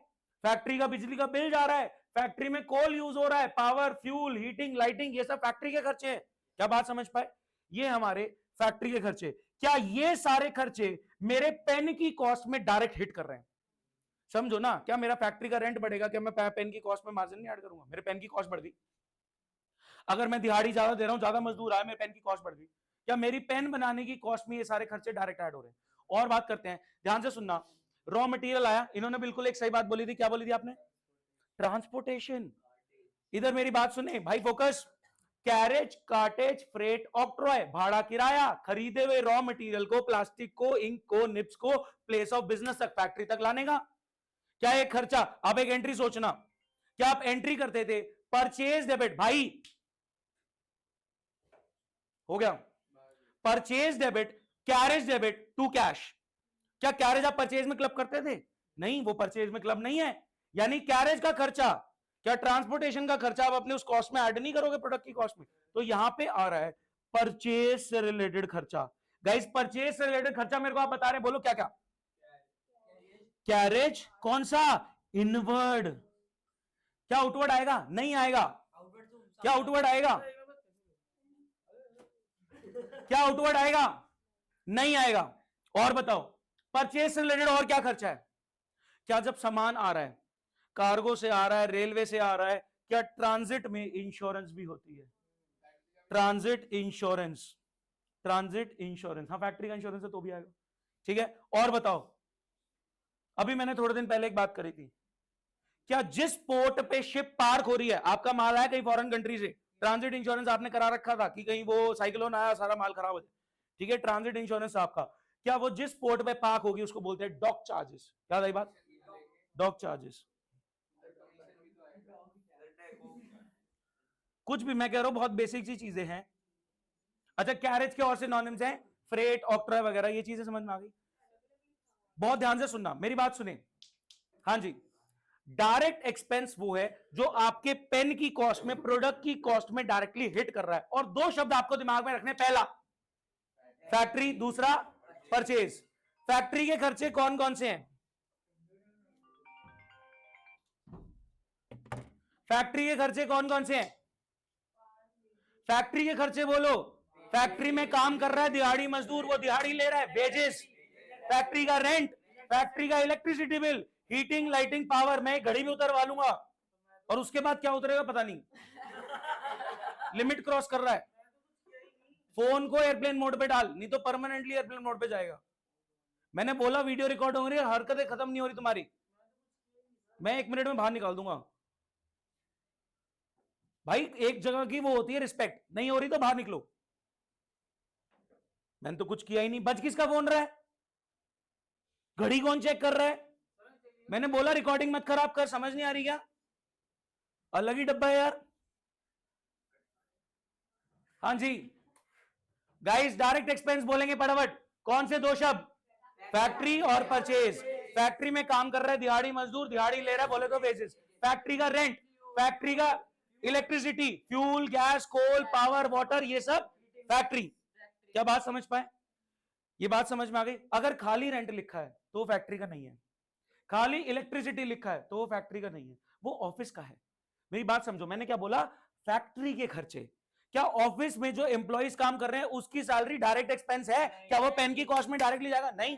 फैक्ट्री का बिजली का बिल जा रहा है, फैक्ट्री में कोल यूज हो रहा है, पावर, फ्यूल, हीटिंग, लाइटिंग, ये सब फैक्ट्री के खर्चे हैं। क्या बात समझ पाए? ये हमारे फैक्ट्री के खर्चे। क्या ये सारे खर्चे मेरे पेन की कॉस्ट में डायरेक्ट हिट कर रहे हैं? समझो ना, क्या मेरा फैक्ट्री का रेंट बढ़ेगा, क्या मैं पेन की कॉस्ट में मार्जिन नहीं ऐड करूंगा? मेरे पेन की कॉस्ट बढ़ गई। अगर मैं दिहाड़ी ज्यादा दे रहा हूं, ज्यादा मजदूर आए, मेरे पेन की कॉस्ट बढ़ गई। क्या मेरी पेन बनाने की कॉस्ट में ये सारे खर्चे डायरेक्ट ऐड हो रहे हैं? और बात करते हैं, ध्यान से सुनना। रॉ मटेरियल आया, इन्होंने बिल्कुल एक सही बात बोली थी। क्या बोली थी आपने? ट्रांसपोर्टेशन। इधर मेरी बात सुने भाई, focus. Carriage, cartage, freight, octroi, भाड़ा, किराया, खरीदे हुए रॉ मटेरियल को, प्लास्टिक को, इंक को, निप्स को प्लेस ऑफ बिजनेस तक, फैक्ट्री तक लाने का क्या एक खर्चा? आप एक एंट्री सोचना, क्या आप एंट्री करते थे परचेज डेबिट? भाई हो गया purchase debit, carriage debit to cash. क्या कैरेज आप परचेज में क्लब करते थे? नहीं, वो परचेज में क्लब नहीं है। यानी कैरेज का खर्चा, क्या ट्रांसपोर्टेशन का खर्चा आप अपने उस कॉस्ट में ऐड नहीं करोगे प्रोडक्ट की कॉस्ट में? तो यहां पे आ रहा है परचेज से रिलेटेड खर्चा। गाइस परचेज से रिलेटेड खर्चा मेरे को आप बता रहे हैं, बोलो क्या क्या? कैरेज। कौन सा? इनवर्ड। क्या आउटवर्ड आएगा? नहीं आएगा। क्या आउटवर्ड आएगा? क्या आउटवर्ड आएगा? नहीं आएगा। और बताओ परचेज से रिलेटेड और क्या खर्चा है? क्या जब सामान आ रहा है, कार्गो से आ रहा है, रेलवे से आ रहा है, क्या ट्रांजिट में इंश्योरेंस भी होती है? Transit insurance, transit insurance. हाँ फैक्ट्री का इंश्योरेंस है तो भी आएगा। ठीक है, और बताओ, अभी मैंने थोड़े दिन पहले एक बात करी थी, क्या जिस पोर्ट पे शिप पार्क हो रही है, आपका माल आया कहीं फॉरेन कंट्री से, ट्रांजिट इंश्योरेंस आपने करा रखा था कि कहीं वो साइक्लोन आया सारा माल खराब हो जाए? ठीक है, ट्रांजिट इंश्योरेंस आपका। क्या वो जिस पोर्ट पे पार्क होगी उसको बोलते हैं डॉक चार्जेस? क्या था ये बात? Dock charges. कुछ भी मैं कह रहा हूं, बहुत बेसिक सी चीजें हैं। अच्छा, कैरेज के और से नॉनिम्स हैं, फ्रेट, ऑक्ट्रॉय वगैरह, ये चीजें समझ में आ गई? बहुत ध्यान से सुनना, मेरी बात सुने। हाँ जी, डायरेक्ट एक्सपेंस वो है जो आपके पेन की कॉस्ट में, प्रोडक्ट की कॉस्ट में डायरेक्टली हिट कर रहा है। और दो शब्द आपको दिमाग में रखने, पहला फैक्ट्री, दूसरा परचेज। फैक्ट्री के खर्चे कौन कौन से हैं? फैक्ट्री के खर्चे कौन कौन से हैं? फैक्ट्री के खर्चे बोलो। फैक्ट्री में काम कर रहा है दिहाड़ी मजदूर, वो दिहाड़ी ले रहा है, वेजेस। फैक्ट्री का रेंट, फैक्ट्री का electricity bill, heating, lighting, power. मैं एक घड़ी में उतरवा लूंगा और उसके बाद क्या उतरेगा पता नहीं, लिमिट क्रॉस कर रहा है। फोन को एयरप्लेन मोड पे डाल, नहीं तो परमानेंटली एयरप्लेन मोड पे जाएगा। मैंने बोला वीडियो रिकॉर्ड हो रही है, हरकतें खत्म नहीं हो रही तुम्हारी, मैं 1 मिनट में बाहर निकाल दूंगा। भाई एक जगह की वो होती है रिस्पेक्ट, नहीं हो रही तो बाहर निकलो। मैंने तो कुछ किया ही नहीं। बज किसका फोन रहा है? घड़ी कौन चेक कर रहा है? मैंने बोला रिकॉर्डिंग मत खराब कर, समझ नहीं आ रही क्या? अलग ही डब्बा है यार। हाँ जी गाइस, डायरेक्ट एक्सपेंस बोलेंगे फटाफट। कौन से दो शब्द? फैक्ट्री और परचेज। फैक्ट्री में काम कर रहा है दिहाड़ी मजदूर, दिहाड़ी ले रहा है, बोले तो वेजेस। फैक्ट्री का रेंट, फैक्ट्री का इलेक्ट्रिसिटी, फ्यूल, गैस, कोल, पावर, वाटर, ये सब फैक्ट्री। क्या बात समझ पाए? ये बात समझ में आ गई? अगर खाली रेंट लिखा है तो वो फैक्ट्री का नहीं है, खाली इलेक्ट्रिसिटी लिखा है तो वो फैक्ट्री का नहीं है, वो ऑफिस का है। मेरी बात समझो, मैंने क्या बोला? फैक्ट्री के खर्चे। क्या ऑफिस में जो एम्प्लॉइज काम कर रहे हैं उसकी सैलरी डायरेक्ट एक्सपेंस है? क्या वो पेन की कॉस्ट में डायरेक्टली जाएगा? नहीं।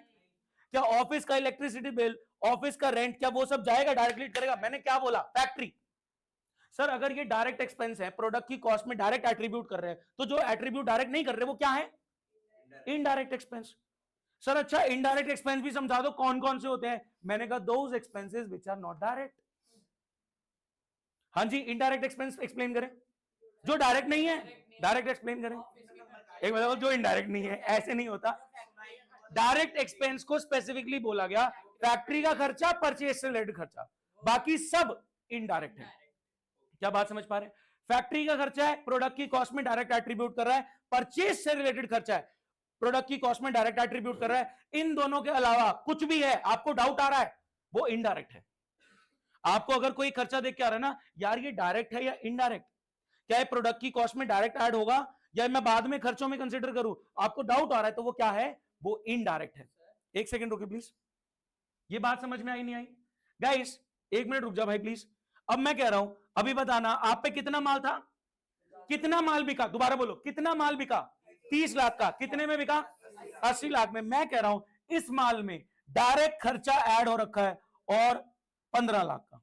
क्या ऑफिस का इलेक्ट्रिसिटी बिल, ऑफिस का रेंट, क्या वो सब जाएगा डायरेक्टली करेगा? मैंने क्या बोला? फैक्ट्री। सर अगर ये डायरेक्ट एक्सपेंस है, प्रोडक्ट की कॉस्ट में डायरेक्ट एट्रीब्यूट कर रहे हैं, तो जो एट्रीब्यूट डायरेक्ट नहीं कर रहे वो क्या है? Indirect expense. सर अच्छा इनडायरेक्ट एक्सपेंस भी समझा दो, कौन कौन से होते हैं? मैंने कहा those expenses which are not direct. हाँ जी, इनडायरेक्ट एक्सपेंस एक्सप्लेन करें। जो डायरेक्ट नहीं है डायरेक्ट एक्सप्लेन करें। एक बताओ जो इनडायरेक्ट नहीं है, ऐसे नहीं होता। डायरेक्ट एक्सपेंस को स्पेसिफिकली बोला गया फैक्ट्री का खर्चा, परचेज से रिलेटेड खर्चा, बाकी सब इनडायरेक्ट है। क्या बात समझ पा रहे हैं? फैक्ट्री का खर्चा है, प्रोडक्ट की कॉस्ट में डायरेक्ट एट्रीब्यूट कर रहा है। परचेज से रिलेटेड खर्चा है, प्रोडक्ट की कॉस्ट में डायरेक्ट एट्रीब्यूट कर रहा है। इन दोनों के अलावा कुछ भी है आपको डाउट आ रहा है, वो इनडायरेक्ट है। आपको अगर कोई खर्चा देख के आ रहा है ना यार ये डायरेक्ट है या इनडायरेक्ट, क्या ये प्रोडक्ट की कॉस्ट में डायरेक्ट ऐड होगा या मैं बाद में खर्चों में कंसीडर करूं, आपको डाउट आ रहा है, तो वो क्या है? वो इनडायरेक्ट है। एक सेकंड रुकिए प्लीज, ये बात समझ में आई नहीं आई? गाइस एक मिनट रुक जा भाई प्लीज। अब मैं कह रहा हूं, अभी बताना आप पे कितना माल था, कितना माल बिका? दोबारा बोलो, कितना माल बिका? 30 लाख का। कितने में बिका? 80 लाख में। मैं कह रहा हूं इस माल में डायरेक्ट खर्चा ऐड हो रखा है और 15 लाख का।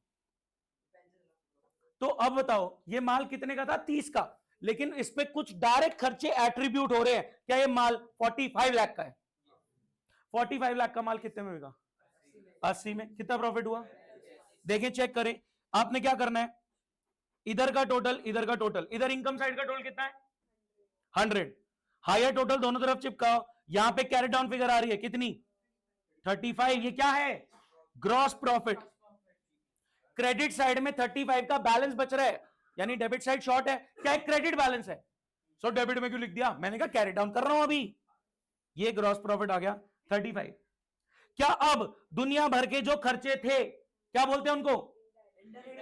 तो अब बताओ ये माल कितने का था? 30 का, लेकिन इस पे कुछ डायरेक्ट खर्चे एट्रीब्यूट हो रहे हैं। क्या ये माल 45 लाख का है? 45 लाख का माल कितने में बिका? 80 में। कितना प्रॉफिट हुआ? देखें, चेक करें। आपने क्या करना है, इधर का टोटल, इधर का टोटल, इधर इनकम साइड का टोटल कितना है? 100। हायर टोटल दोनों तरफ चिपकाओ। यहां पे कैरी डाउन फिगर आ रही है कितनी? 35। ये क्या है? Gross profit. क्रेडिट साइड में 35 का बैलेंस बच रहा है, यानी डेबिट साइड शॉर्ट है। क्या एक क्रेडिट बैलेंस है? सो डेबिट में क्यों लिख दिया? मैंने कहा कैरी डाउन कर रहा हूं अभी। ये ग्रॉस प्रॉफिट आ गया 35। क्या अब दुनिया भर के जो खर्चे थे, क्या बोलते हैं उनको?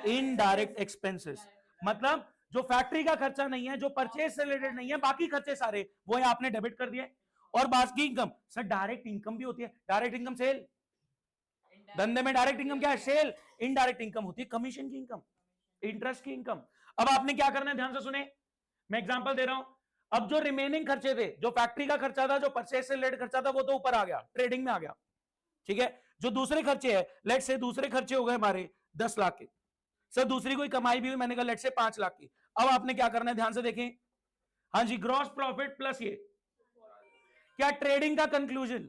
Indirect expenses. मतलब जो फैक्ट्री का खर्चा नहीं है, जो परचेज से रिलेटेड नहीं है, बाकी खर्चे सारे वो आपने डेबिट कर दिए। और बाकी इनकम, सर डायरेक्ट इनकम भी होती है। डायरेक्ट इनकम सेल, धंधे में डायरेक्ट इनकम क्या है? सेल। इनडायरेक्ट इनकम होती है कमीशन की इनकम, इंटरेस्ट की इनकम। अब आपने क्या करना है, ध्यान से सुने, मैं एग्जांपल दे रहा हूं। अब जो रिमेनिंग खर्चे थे, जो फैक्ट्री का खर्चा था, जो परचेज से रिलेटेड खर्चा था, वो तो ऊपर आ गया, ट्रेडिंग में आ गया। ठीक है, जो दूसरे खर्चे है, लेट से दूसरे खर्चे हो गए हमारे 10 लाख के। सर दूसरी कोई कमाई भी हुई, मैंने कहा लेट से 5 लाख की। अब आपने क्या करना है, ध्यान से देखें। हाँ जी, ग्रॉस प्रॉफिट प्लस ये क्या? ट्रेडिंग का कंक्लूजन।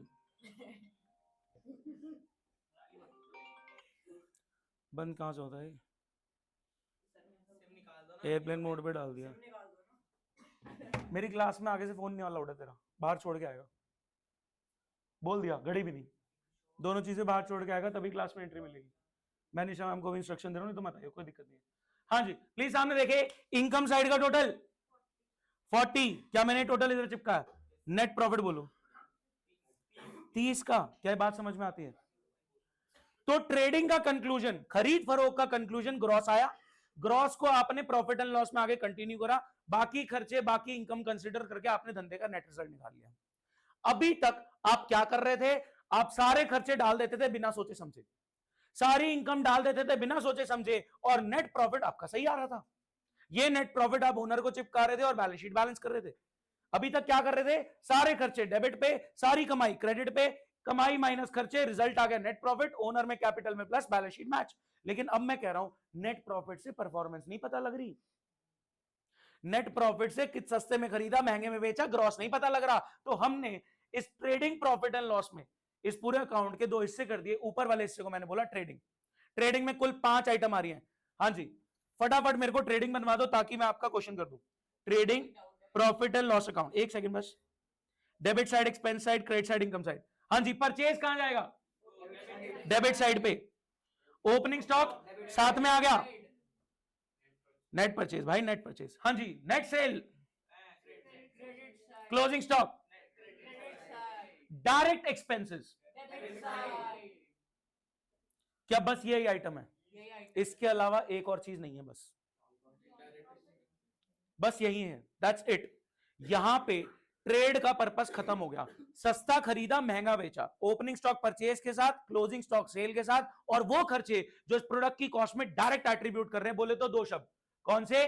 बंद कहां से होता है? एयरप्लेन मोड पे डाल दिया। मेरी क्लास में आगे से फोन नहीं अलाउड है तेरा, बाहर छोड़ के आएगा। बोल दिया, घड़ी भी नहीं, दोनों चीजें बाहर छोड़ के आएगा तभी क्लास में एंट्री मिलेगी। मैं निशा मैम को भी इंस्ट्रक्शन दे रहा हूँ, तो मत आइए, कोई दिक्कत नहीं है। हाँ जी प्लीज सामने देखे, इनकम साइड का टोटल 40। क्या मैंने टोटल इधर चिपका? नेट प्रॉफिट बोलो 30 का। क्या बात समझ में आती है? तो ट्रेडिंग का कंक्लूजन, खरीद फरोख्त का कंक्लूजन ग्रॉस आया। ग्रॉस को आपने प्रॉफिट एंड लॉस में आगे कंटिन्यू करा, बाकी खर्चे, बाकी इनकम कंसीडर करके आपने धंधे का नेट रिजल्ट निकाल लिया। अभी तक आप क्या कर रहे थे? आप सारे खर्चे डाल देते थे बिना सोचे समझे, सारी इनकम डाल देते थे बिना सोचे समझे, और नेट प्रॉफिट आपका सही आ रहा था। ये नेट प्रॉफिट आप ओनर को चिपका रहे थे और बैलेंस शीट बैलेंस कर रहे थे। अभी तक क्या कर रहे थे? सारे खर्चे डेबिट पे, सारी कमाई क्रेडिट पे, कमाई माइनस खर्चे, रिजल्ट आ गया नेट प्रॉफिट, ओनर में कैपिटल में प्लस, बैलेंस शीट मैच। लेकिन अब मैं कह रहा हूं नेट प्रॉफिट से परफॉर्मेंस नहीं पता लग रही। नेट प्रॉफिट से किस सस्ते में खरीदा, महंगे में बेचा, ग्रॉस नहीं पता लग रहा। तो हमने इस ट्रेडिंग प्रॉफिट एंड लॉस में इस पूरे अकाउंट के 2 हिस्से कर दिए। ऊपर वाले हिस्से को मैंने बोला ट्रेडिंग। ट्रेडिंग में कुल 5 आइटम आ रही हैं। हाँ जी, फटाफट मेरे को ट्रेडिंग बनवा दो ताकि मैं आपका क्वेश्चन कर दूं। Trading profit and loss account, एक सेकंड बस। Debit side, expense side, credit side, income side. हाँ जी, परचेज कहां जाएगा? डेबिट साइड पे। ओपनिंग स्टॉक साथ में आ गया, नेट परचेज भाई, नेट परचेज। हाँ जी, net sale, closing stock, direct expenses. क्या बस यही आइटम है? इसके अलावा एक और चीज नहीं है, बस यही है, दैट्स इट। यहां पे ट्रेड का पर्पस खत्म हो गया। सस्ता खरीदा, महंगा बेचा, ओपनिंग स्टॉक परचेज के साथ, क्लोजिंग स्टॉक सेल के साथ, और वो खर्चे जो इस प्रोडक्ट की कॉस्ट में डायरेक्ट एट्रीब्यूट कर रहे हैं, बोले तो दो शब्द, कौन से?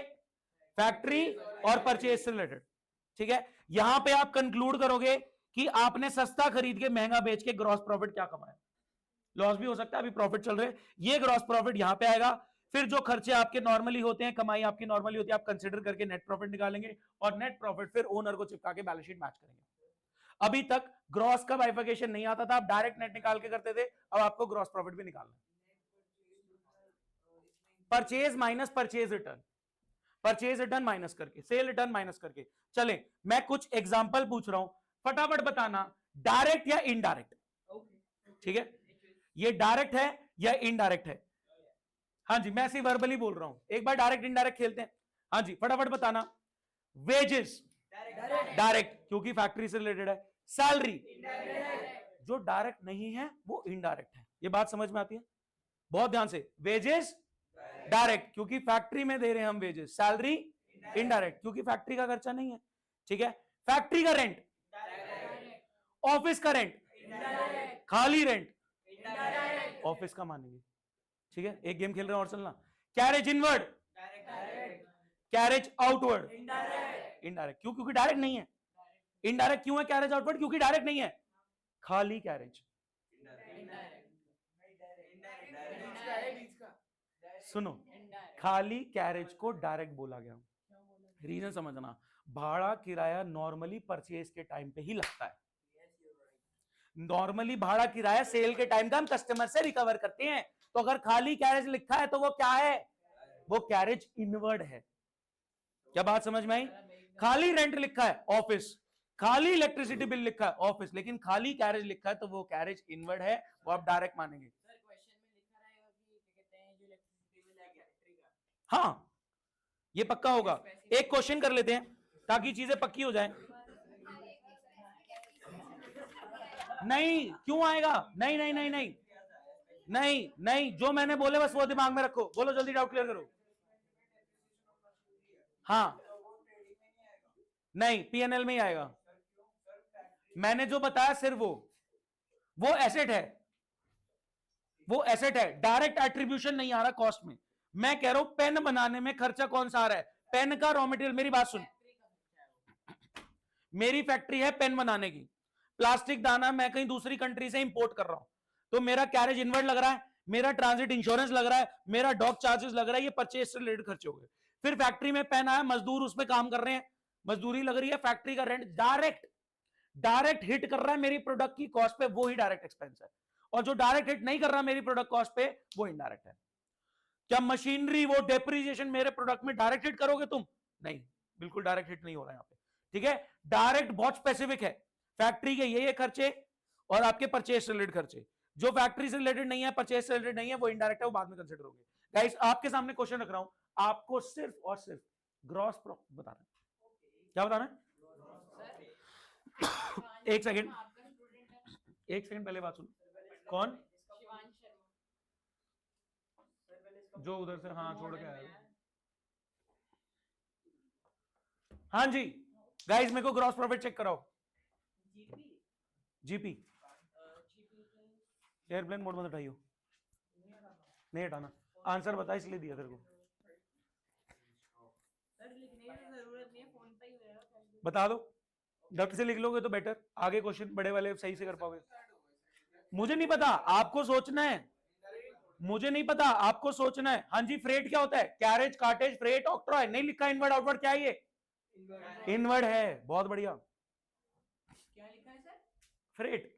फैक्ट्री और परचेज से रिलेटेड। ठीक है, यहां पे आप कंक्लूड करोगे कि आपने सस्ता खरीद के महंगा बेच के ग्रॉस प्रॉफिट क्या कमाया। लॉस भी हो सकता है, अभी प्रॉफिट चल रहे, ये ग्रॉस प्रॉफिट यहां पे आएगा। फिर जो खर्चे आपके नॉर्मली होते हैं, कमाई आपकी नॉर्मली होती है, आप कंसीडर करके नेट प्रॉफिट निकालेंगे, और नेट प्रॉफिट फिर ओनर को चिपका के बैलेंस शीट मैच करेंगे। अभी तक ग्रॉस का बाइफिकेशन नहीं आता था, आप डायरेक्ट नेट निकाल के करते थे, अब आपको ग्रॉस प्रॉफिट भी निकालना है। Purchase minus purchase return, purchase return minus करके, सेल रिटर्न माइनस करके। चलें, मैं कुछ एग्जांपल पूछ रहा हूं, फटाफट बताना, डायरेक्ट या इनडायरेक्ट। ठीक है, ये डायरेक्ट है या इनडायरेक्ट है? हाँ जी, मैं ऐसे वर्बली बोल रहा हूं, एक बार डायरेक्ट इनडायरेक्ट खेलते हैं। हाँ जी, फटाफट बताना। वेजेस डायरेक्ट, क्योंकि फैक्ट्री से रिलेटेड है। सैलरी जो डायरेक्ट नहीं है वो इनडायरेक्ट है। ये बात समझ में आती है? बहुत ध्यान से। वेजेस डायरेक्ट, क्योंकि फैक्ट्री में दे रहे हैं हम वेजेस। सैलरी इनडायरेक्ट, क्योंकि फैक्ट्री का खर्चा नहीं है। ठीक है, फैक्ट्री का रेंट, ऑफिस का रेंट, खाली रेंट ऑफिस का मानेंगे। ठीक है, एक गेम खेल रहे हैं और चलना। Carriage inward, carriage outward, indirect. क्यों? क्योंकि डायरेक्ट नहीं है। इनडायरेक्ट क्यों है कैरेज आउटवर्ड? क्योंकि डायरेक्ट नहीं है। खाली कैरेज, सुनो, खाली कैरेज को डायरेक्ट बोला गया। रीजन समझना, भाड़ा किराया नॉर्मली परचेज के टाइम पे ही लगता है। नॉर्मली भाड़ा किराया सेल के टाइम का हम कस्टमर से रिकवर करते हैं। तो अगर खाली कैरेज लिखा है तो वो क्या है? वो कैरेज इनवर्ड है। क्या बात समझ में आई? खाली रेंट लिखा है, ऑफिस, खाली इलेक्ट्रिसिटी बिल लिखा है, ऑफिस, लेकिन खाली कैरेज लिखा है तो वो कैरेज इनवर्ड है, वो आप डायरेक्ट मानेंगे। हाँ, ये पक्का होगा। एक क्वेश्चन कर लेते हैं ताकि चीजें पक्की हो जाए। नहीं, क्यों आएगा? नहीं नहीं नहीं नहीं नहीं नहीं, जो मैंने बोले बस वो दिमाग में रखो। बोलो जल्दी, डाउट क्लियर करो। हाँ, नहीं, पीएनएल में ही आएगा। मैंने जो बताया सिर्फ वो एसेट है, वो एसेट है, डायरेक्ट एट्रीब्यूशन नहीं आ रहा कॉस्ट में। मैं कह रहा हूं पेन बनाने में खर्चा कौन सा आ रहा है? पेन का रॉ मटेरियल। मेरी बात सुन, मेरी फैक्ट्री है पेन बनाने की, प्लास्टिक दाना मैं कहीं दूसरी कंट्री से इंपोर्ट कर रहा हूं, तो मेरा कैरेज इनवर्ड लग रहा है, मेरा ट्रांजिट इंश्योरेंस लग रहा है, मेरा डॉक चार्जेस लग रहा है, ये परचेज से रिलेटेड खर्चे हो गए। फिर फैक्ट्री में पेन आया, मजदूर उस पर काम कर रहे हैं, मजदूरी लग रही है, फैक्ट्री का रेंट डायरेक्ट डायरेक्ट हिट कर रहा है मेरी प्रोडक्ट की कॉस्ट पे, वो ही डायरेक्ट एक्सपेंस है। और जो डायरेक्ट हिट नहीं कर रहा मेरी प्रोडक्ट कॉस्ट पे, वो इनडायरेक्ट है। क्या मशीनरी वो डेप्रिसिएशन मेरे प्रोडक्ट में डायरेक्ट हिट करोगे तुम? नहीं, बिल्कुल डायरेक्ट हिट नहीं हो रहा है यहां पे। ठीक है, डायरेक्ट बहुत स्पेसिफिक है, फैक्ट्री के ये खर्चे और आपके परचेज से रिलेटेड खर्चे। जो फैक्ट्री से रिलेटेड नहीं है, परचेज से रिलेटेड नहीं है, वो इनडायरेक्ट है, वो बाद में कंसिडर होंगे। गाइस, आपके सामने क्वेश्चन रख रहा हूं, आपको सिर्फ और सिर्फ ग्रॉस प्रॉफिट बताना है। क्या बताना है? एक सेकंड, एक सेकंड पहले बात सुन। कौन? जो उधर से हाँ छोड़ के आया। हाँ जी गाइस, मेरे को ग्रॉस प्रॉफिट चेक कराओ। जीपी एयरप्लेन मोड मत उठाइयो, नहीं हटाना। आंसर बता, इसलिए दिया तेरे को। बता दो, डॉक्टर से लिख लोगे तो बेटर, आगे क्वेश्चन बड़े वाले सही से कर पाओगे। मुझे नहीं पता, आपको सोचना है। मुझे नहीं पता, आपको सोचना है। हाँ जी, फ्रेट क्या होता है? Carriage, cartage, freight, octroi. नहीं लिखा इनवर्ड आउटवर्ड, क्या है ये? इनवर्ड है, बहुत बढ़िया। क्या लिखा है सर? फ्रेट।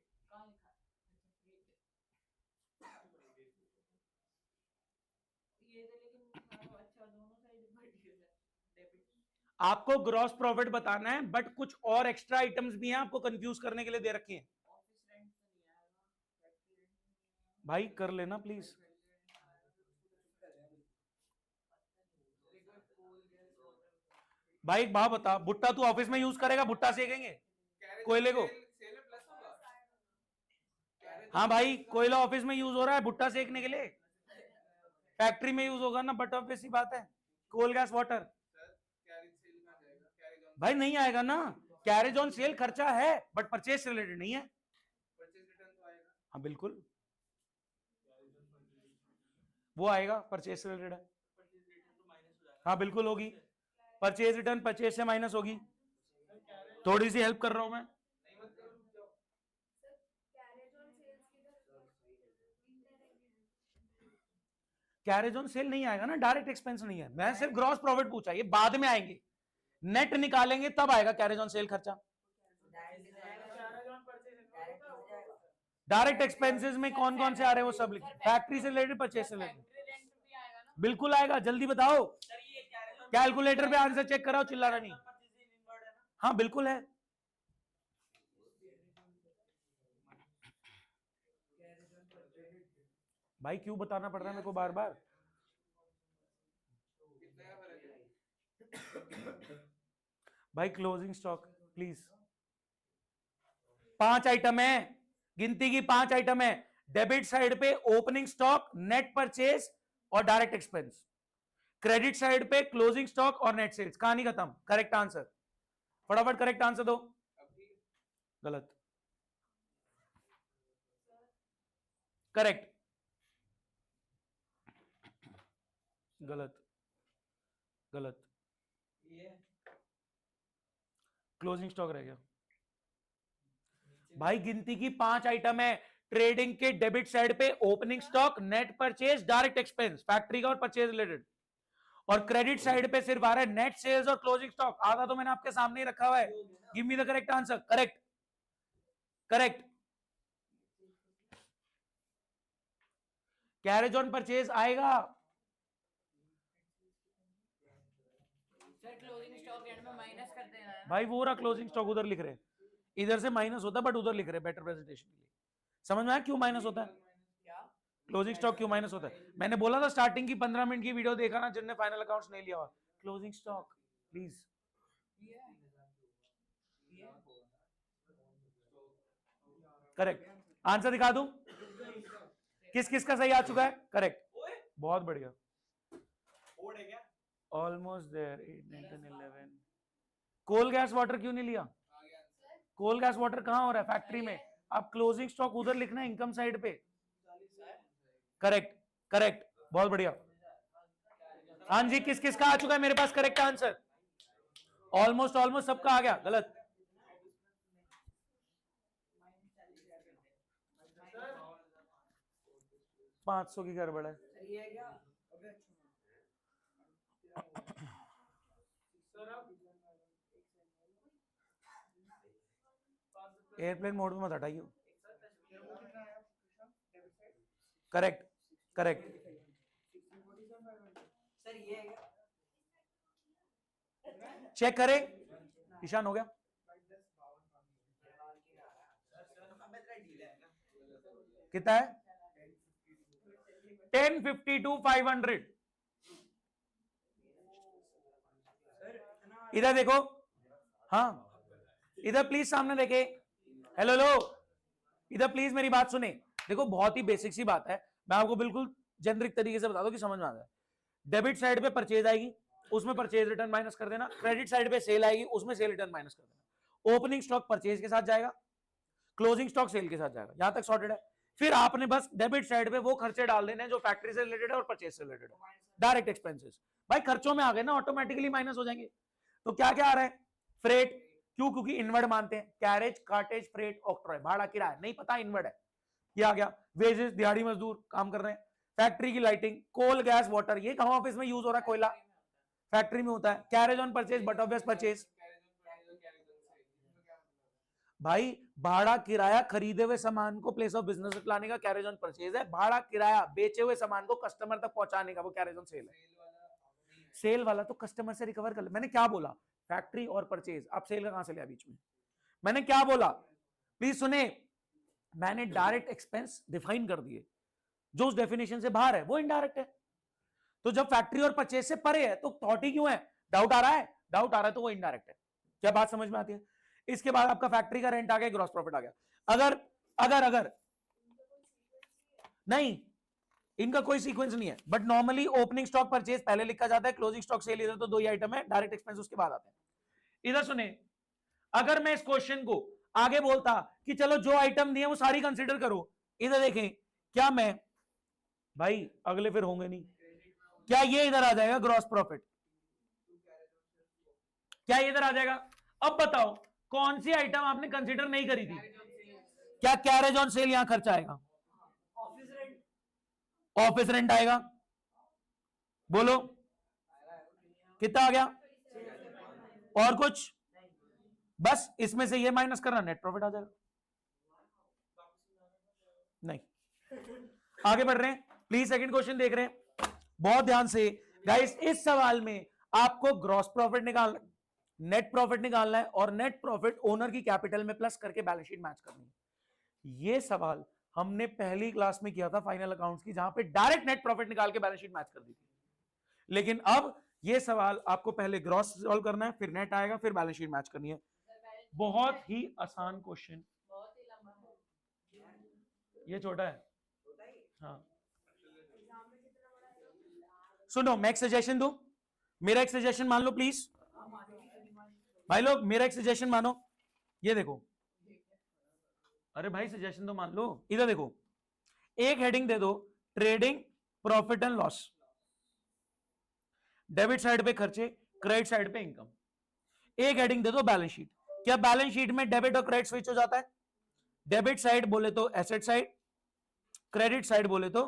आपको ग्रॉस प्रॉफिट बताना है, बट कुछ और एक्स्ट्रा आइटम्स भी हैं आपको कंफ्यूज करने के लिए दे रखे हैं। भाई कर लेना प्लीज। भाई एक बात बता, भुट्टा तू ऑफिस में यूज करेगा, भुट्टा सेकेंगे कोयले को? हाँ भाई, कोयला ऑफिस में यूज हो रहा है भुट्टा सेकने के लिए, फैक्ट्री में यूज होगा ना, बट ऑब्वियस सी बात है, कोल गैस वाटर। भाई नहीं आएगा ना, कैरेज ऑन सेल खर्चा है बट परचेज से रिलेटेड नहीं है। हाँ बिल्कुल वो आएगा, परचेज से रिलेटेड है। हाँ बिल्कुल होगी, परचेज रिटर्न परचेज से माइनस होगी। थोड़ी सी हेल्प कर रहा हूं मैं। कैरेज ऑन सेल नहीं आएगा ना, डायरेक्ट एक्सपेंस नहीं है, मैं सिर्फ ग्रॉस प्रॉफिट पूछा, ये बाद में आएंगे, नेट निकालेंगे तब आएगा कैरेज ऑन सेल खर्चा। डायरेक्ट एक्सपेंसेस में कौन कौन से आ रहे हैं वो सब लिखे, फैक्ट्री से रिलेटेड, परचेज से रिलेटेड, बिल्कुल आएगा। जल्दी बताओ, कैलकुलेटर पे आंसर चेक कराओ, चिल्लाना नहीं। हाँ बिल्कुल है। भाई क्यों बताना पड़ रहा है मेरे को बार बार? भाई क्लोजिंग स्टॉक प्लीज, 5 आइटम है, गिनती की 5 आइटम है। डेबिट साइड पे ओपनिंग स्टॉक, नेट परचेज और डायरेक्ट एक्सपेंस। क्रेडिट साइड पे क्लोजिंग स्टॉक और नेट सेल्स। कहानी खत्म। करेक्ट आंसर, फटाफट करेक्ट आंसर दो। गलत, करेक्ट, गलत, गलत, क्लोजिंग स्टॉक रह गया। भाई गिनती की 5 आइटम है, ट्रेडिंग के डेबिट साइड पे opening stock, net purchase, direct expense, factory का और परचेज रिलेटेड, और क्रेडिट साइड पे सिर्फ आ रहा है नेट सेल्स और क्लोजिंग स्टॉक। आधा तो मैंने आपके सामने ही रखा हुआ है। Give me the correct answer. Correct, correct, carriage on purchase आएगा। क्लोजिंग स्टॉक एंड में माइनस कर देना है। भाई वो रहा क्लोजिंग स्टॉक, उधर लिख रहे हैं, इधर से माइनस होता है बट उधर लिख रहे हैं बेटर प्रेजेंटेशन के लिए। समझ में आया क्यों माइनस होता है? क्लोजिंग स्टॉक क्यों माइनस होता है? मैंने बोला था स्टार्टिंग की 15 मिनट की वीडियो देखा ना जिनने फाइनल अकाउंट्स नहीं लिया हुआ। Closing stock please. Correct answer दिखा दूं? किस किस का सही आ चुका है? करेक्ट, बहुत बढ़िया, almost there. 8 9 10 11। Coal gas water क्यों नहीं लिया? कोल गैस वाटर कहां हो रहा है? फैक्ट्री में। अब क्लोजिंग स्टॉक उधर लिखना है, इनकम साइड पे। करेक्ट, करेक्ट, बहुत बढ़िया। हाँ जी, किस किस का आ चुका है मेरे पास करेक्ट आंसर? ऑलमोस्ट, ऑलमोस्ट सबका आ गया। गलत, 500 की गड़बड़ है। एयरप्लेन मोड में मत हटाइए। करेक्ट, करेक्ट, चेक करें, ईशान हो गया। कितना है? 1052 500। इधर देखो, हाँ इधर प्लीज सामने देखे। हेलो लो, इधर प्लीज मेरी बात सुने। देखो बहुत ही बेसिक सी बात है, मैं आपको बिल्कुल जेनरिक तरीके से बता दूं कि समझ में आ जाए। डेबिट साइड पे परचेज आएगी, उसमें परचेज रिटर्न माइनस कर देना। क्रेडिट साइड पे सेल आएगी, उसमें सेल रिटर्न माइनस कर देना। ओपनिंग स्टॉक परचेज के साथ जाएगा, क्लोजिंग स्टॉक सेल के साथ जाएगा। यहां तक सॉर्टेड है। फिर आपने बस डेबिट साइड पे वो खर्चे डाल देने जो फैक्ट्री से रिलेटेड है और परचेज से रिलेटेड है, डायरेक्ट एक्सपेंसेस। भाई खर्चों में आ गए ना, ऑटोमेटिकली माइनस हो जाएंगे। तो क्या क्या आ रहा है? फ्रेट, क्यों? क्योंकि इनवर्ड मानते हैं। कैरेज, कार्टेज, फ्रेट, ऑक्ट्रॉय, भाड़ा किराया नहीं पता, इनवर्ड है, ये आ गया। वेजेस, दिहाड़ी मजदूर काम कर रहे हैं। फैक्ट्री की लाइटिंग, कोल गैस वाटर, ये कहां ऑफिस में यूज हो रहा है? कोयला फैक्ट्री में होता है। Carriage on purchase, but of purchase. भाई भाड़ा किराया खरीदे हुए सामान को प्लेस ऑफ बिजनेस लाने का कैरेज ऑन परचेज है। भाड़ा किराया बेचे हुए सामान को कस्टमर तक पहुंचाने का वो कैरेज ऑन सेल है। सेल वाला तो कस्टमर से रिकवर कर ले। मैंने क्या बोला? फैक्ट्री और परचेज। आप सेल का कहां से लिया बीच में? मैंने क्या बोला प्लीज सुने? मैंने डायरेक्ट एक्सपेंस डिफाइन कर दिए, जो उस डेफिनेशन से बाहर है वो इनडायरेक्ट है। तो जब फैक्ट्री और परचेज से परे है तो थॉट ही क्यों है? डाउट आ रहा है? डाउट आ रहा है तो वो इनडायरेक्ट है। क्या बात समझ में आती है? इसके बाद आपका फैक्ट्री का रेंट आ गया, ग्रॉस प्रॉफिट आ गया। अगर अगर अगर नहीं, इनका कोई सीक्वेंस नहीं है, but normally opening stock purchase पहले लिखा जाता है, क्लोजिंग स्टॉक सेल इधर, तो दो ही आइटम है, डायरेक्ट एक्सपेंस उसके बाद आते हैं। इधर सुने, अगर मैं इस क्वेश्चन को आगे बोलता कि चलो जो आइटम दिए वो सारी कंसीडर करो, इधर देखें, क्या मैं भाई अगले फिर होंगे नहीं, क्या ये इधर आ जाएगा ग्रॉस प्रॉफिट? क्या ये इधर आ जाएगा? अब बताओ कौन सी आइटम आपने कंसीडर नहीं करी थी? क्या कैरेज ऑन सेल यहां खर्चा आएगा? ऑफिस रेंट आएगा? बोलो कितना आ गया? और कुछ? बस इसमें से ये माइनस करना, नेट प्रॉफिट आ जाएगा। नहीं, आगे बढ़ रहे हैं प्लीज, सेकंड क्वेश्चन देख रहे हैं बहुत ध्यान से गाइस। इस सवाल में आपको ग्रॉस प्रॉफिट निकालना, नेट प्रॉफिट निकालना है, और नेट प्रॉफिट ओनर की कैपिटल में प्लस करके बैलेंस शीट मैच करनी है। ये सवाल हमने पहली क्लास में किया था फाइनल अकाउंट्स की, जहां पे डायरेक्ट नेट प्रॉफिट निकाल के बैलेंस शीट मैच कर दी थी। लेकिन अब ये सवाल आपको पहले ग्रॉस सॉल्व करना है, फिर नेट आएगा, फिर बैलेंस शीट मैच करनी है। बहुत ही आसान क्वेश्चन। बहुत ही लंबा है। ये छोटा है, हाँ। सुनो, मैं एक सजेशन दूं, मेरा एक सजेशन मान लो प्लीज भाई लोग, मेरा एक सजेशन मानो। ये देखो, अरे भाई सजेशन तो मान लो। इधर देखो, एक हेडिंग दे दो trading profit and loss, debit side पे खर्चे, क्रेडिट साइड पे इनकम। एक हेडिंग दे दो बैलेंस शीट। क्या बैलेंस शीट में डेबिट और क्रेडिट स्विच हो जाता है? डेबिट साइड बोले तो एसेट साइड, क्रेडिट साइड बोले तो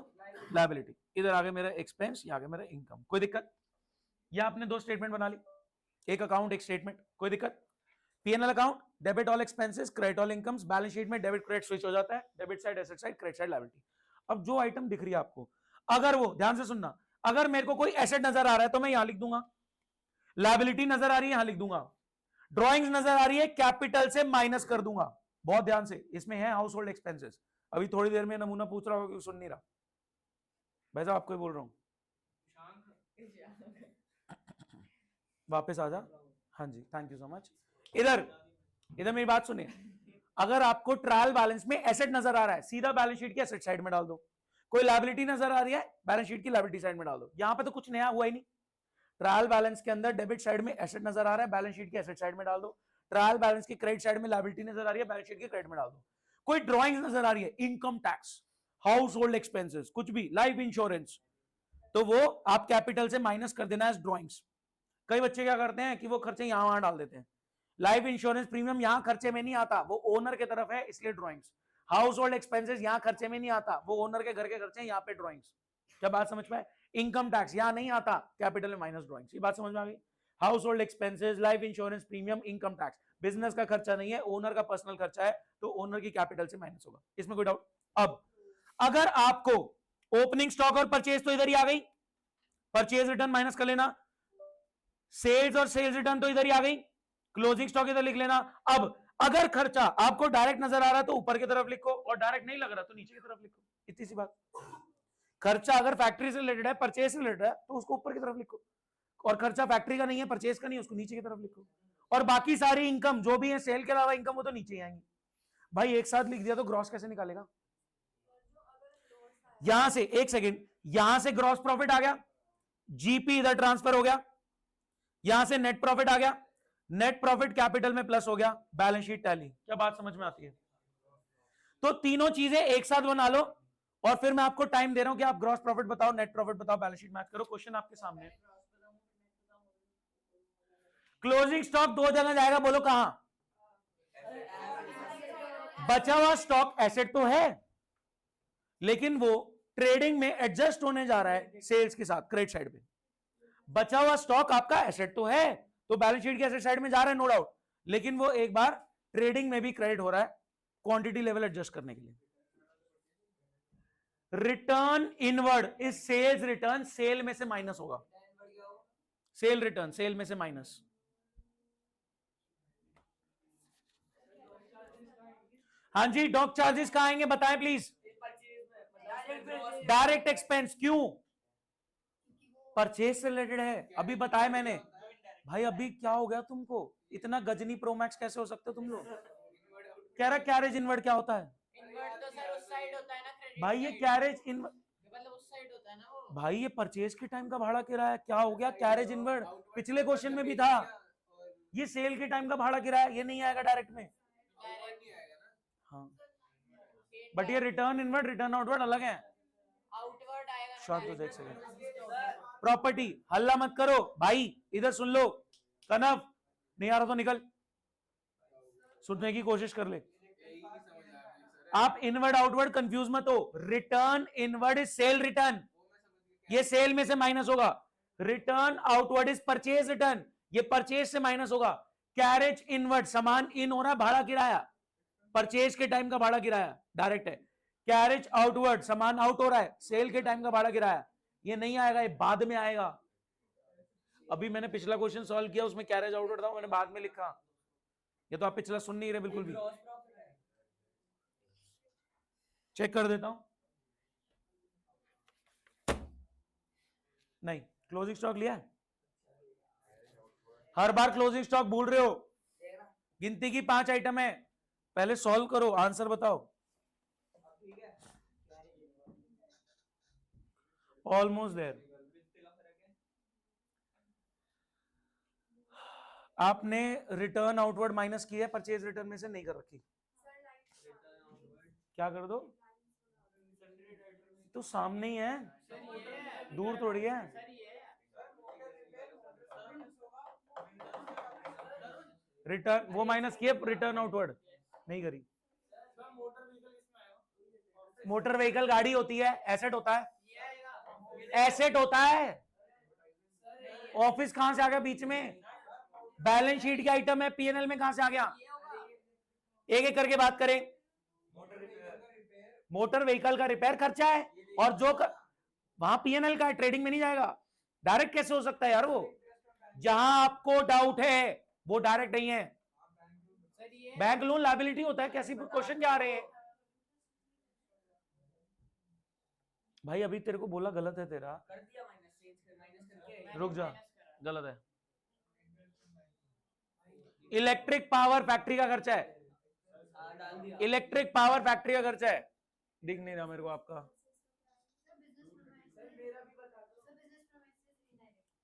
लायबिलिटी। इधर आगे मेरा एक्सपेंस, यहां आगे मेरा इनकम। कोई दिक्कत? या आपने दो स्टेटमेंट बना ली, एक अकाउंट एक स्टेटमेंट, कोई दिक्कत? PNL account, debit all expenses, credit all incomes. Balance sheet में डेबिट क्रेडिट स्विच हो जाता है, debit side asset side, credit side liability. अब जो आइटम दिख रही है आपको, अगर वो, ध्यान से सुनना, अगर मेरे को कोई एसेट नजर आ रहा है तो मैं यहां लिख दूंगा, लायबिलिटी नजर आ रही है यहां लिख दूंगा, ड्रॉइंग्स नजर आ रही है कैपिटल से माइनस कर दूंगा। बहुत ध्यान से, इसमें है हाउस होल्ड एक्सपेंसेस। अभी थोड़ी देर में नमूना पूछ रहा होगा कि सुन नहीं रहा, भाई साहब आपको ही बोल रहा हूं, वापस आ जा। हाँ जी, थैंक यू सो मच। इधर इधर मेरी बात सुनिए, अगर आपको ट्रायल बैलेंस में एसेट नजर आ रहा है, सीधा बैलेंस शीट की एसेट साइड में डाल दो। कोई लायबिलिटी नजर आ रही है, बैलेंस शीट की लायबिलिटी साइड में डाल दो। यहां पे तो कुछ नया हुआ ही नहीं। ट्रायल बैलेंस के अंदर डेबिट साइड में एसेट नजर आ रहा है, बैलेंस शीट की एसेट साइड में डाल दो। ट्रायल बैलेंस की क्रेडिट साइड में लायबिलिटी नजर आ रही है, बैलेंस शीट की क्रेडिट में डाल दो। कोई ड्रॉइंग नजर आ रही है, income tax, house hold expenses, कुछ भी, लाइफ इंश्योरेंस, तो वो आप कैपिटल से माइनस कर देना है ड्रॉइंग्स। कई बच्चे क्या करते हैं कि वो खर्चे यहां वहां डाल देते हैं। लाइफ इंश्योरेंस प्रीमियम यहां खर्चे में नहीं आता, वो ओनर के तरफ है, इसलिए ड्रॉइंग्स। हाउस होल्ड एक्सपेंसेस यहां खर्चे में नहीं आता, वो ओनर के घर के खर्चे हैं, यहां पे ड्रॉइंग्स। क्या बात समझ में? इनकम टैक्स यहां नहीं आता, कैपिटल में माइनस ड्रॉइंग्स। ये बात समझ में आ गई? House hold expenses, life insurance premium, income tax, business का खर्चा नहीं है, ओनर का पर्सनल खर्चा है, तो ओनर की कैपिटल से माइनस होगा। इसमें कोई डाउट? अब अगर आपको ओपनिंग स्टॉक और परचेज तो इधर ही आ गई, परचेज रिटर्न माइनस कर लेना, सेल्स और सेल्स रिटर्न तो इधर ही आ गई, क्लोजिंग स्टॉक इधर लिख लेना। अब अगर खर्चा आपको डायरेक्ट नजर आ रहा है तो ऊपर की तरफ लिखो, और डायरेक्ट नहीं लग रहा तो नीचे की तरफ लिखो। इतनी सी बात। खर्चा अगर फैक्ट्री से रिलेटेड है, परचेज से रिलेटेड है, तो उसको ऊपर की तरफ लिखो, और खर्चा फैक्ट्री का नहीं है, परचेज का नहीं है, उसको नीचे की तरफ लिखो। और बाकी सारी इनकम जो भी है सेल के अलावा इनकम, वो तो नीचे ही आएंगी। भाई एक साथ लिख दिया तो ग्रॉस कैसे निकालेगा? यहां से, एक सेकेंड, यहां से ग्रॉस प्रॉफिट आ गया, जीपी इधर ट्रांसफर हो गया, यहां से नेट प्रॉफिट आ गया, नेट प्रॉफिट कैपिटल में प्लस हो गया, बैलेंस शीट टैली। क्या बात समझ में आती है? तो तीनों चीजें एक साथ बना लो, और फिर मैं आपको टाइम दे रहा हूं कि आप ग्रॉस प्रॉफिट बताओ, नेट प्रॉफिट बताओ, बैलेंस शीट मैच करो। क्वेश्चन आपके सामने है। क्लोजिंग स्टॉक दो जगह जाएगा, बोलो कहां? बचा हुआ स्टॉक एसेट तो है, लेकिन वो ट्रेडिंग में एडजस्ट होने जा रहा है सेल्स के साथ, क्रेडिट साइड पे। बचा हुआ स्टॉक आपका एसेट तो है, तो बैलेंस शीट के एसेट साइड में जा रहा है, नो डाउट, लेकिन वो एक बार ट्रेडिंग में भी क्रेडिट हो रहा है, क्वांटिटी लेवल एडजस्ट करने के लिए। Return inward is sales return, sale में से माइनस होगा। सेल रिटर्न, सेल में से माइनस। हाँ जी, डॉक चार्जेस कहाँ आएंगे बताएं प्लीज। डायरेक्ट एक्सपेंस, क्यों? परचेज से रिलेटेड है, अभी बताया मैंने। भाई अभी क्या हो गया तुमको, इतना गजनी प्रोमैक्स कैसे हो सकते हो तुम लोग? कह रहा कैरेज इनवर्ड क्या होता है? इन्वर्ट तो सर उस साइड होता है ना, क्रेडिट भाई ये कैरेज इन, मतलब उस साइड होता है ना वो। भाई ये परचेज के टाइम का भाड़ा किराया, क्या हो गया? कैरेज इनवर्ड पिछले क्वेश्चन में भी था। ये सेल के टाइम का भाड़ा किराया, ये नहीं आएगा डायरेक्ट में। हाँ बट ये रिटर्न इनवर्ड रिटर्न आउटवर्ड अलग है। आउटवर्ड आएगा ना शॉर्ट तो देख direct। सके। प्रॉपर्टी, हल्ला मत करो भाई, इधर सुन लो। कनव नहीं आ रहा तो निकल, सुनने की कोशिश कर ले। आप इनवर्ड आउटवर्ड कंफ्यूज मत हो। Return inward is cell return, ये सेल में से माइनस होगा। Return outward is purchase return, ये परचेज से माइनस होगा। कैरेज इनवर्ड, सामान इन हो रहा है, भाड़ा किराया, परचेज के टाइम का भाड़ा किराया डायरेक्ट है। कैरेज आउटवर्ड, सामान आउट हो रहा है, सेल के टाइम का भाड़ा किराया। ये नहीं आएगा, ये बाद में आएगा। अभी मैंने पिछला क्वेश्चन सॉल्व किया, उसमें कैरेज आउटवर्ड था, मैंने बाद में लिखा। ये तो आप पिछला सुन नहीं रहे बिल्कुल भी। चेक कर देता हूं। नहीं, क्लोजिंग स्टॉक लिया है। हर बार क्लोजिंग स्टॉक भूल रहे हो। गिनती की 5 आइटम है, पहले सॉल्व करो, आंसर बताओ। Almost there. आपने रिटर्न आउटवर्ड माइनस की है, परचेज रिटर्न में से नहीं कर रखी। क्या कर दो? तो सामने ही है, दूर थोड़ी है। रिटर्न वो माइनस किए, रिटर्न आउटवर्ड नहीं करी। मोटर व्हीकल गाड़ी होती है, एसेट होता है, एसेट होता है। ऑफिस कहां से आ गया बीच में? बैलेंस शीट की आइटम है, पीएनएल में कहां से आ गया? एक एक करके बात करें। मोटर व्हीकल का रिपेयर खर्चा है, और जो वहां पीएनएल का है, ट्रेडिंग में नहीं जाएगा। डायरेक्ट कैसे हो सकता है यार? वो जहां आपको डाउट है वो डायरेक्ट नहीं है। बैंक लोन लायबिलिटी होता है, कैसी क्वेश्चन क्या आ रहे हैं भाई? अभी तेरे को बोला गलत है तेरा, कर दिया माइनस, रुक जा, गलत है। इलेक्ट्रिक पावर फैक्ट्री का खर्चा है, इलेक्ट्रिक पावर फैक्ट्री का खर्चा है। दिख नहीं रहा मेरे को आपका।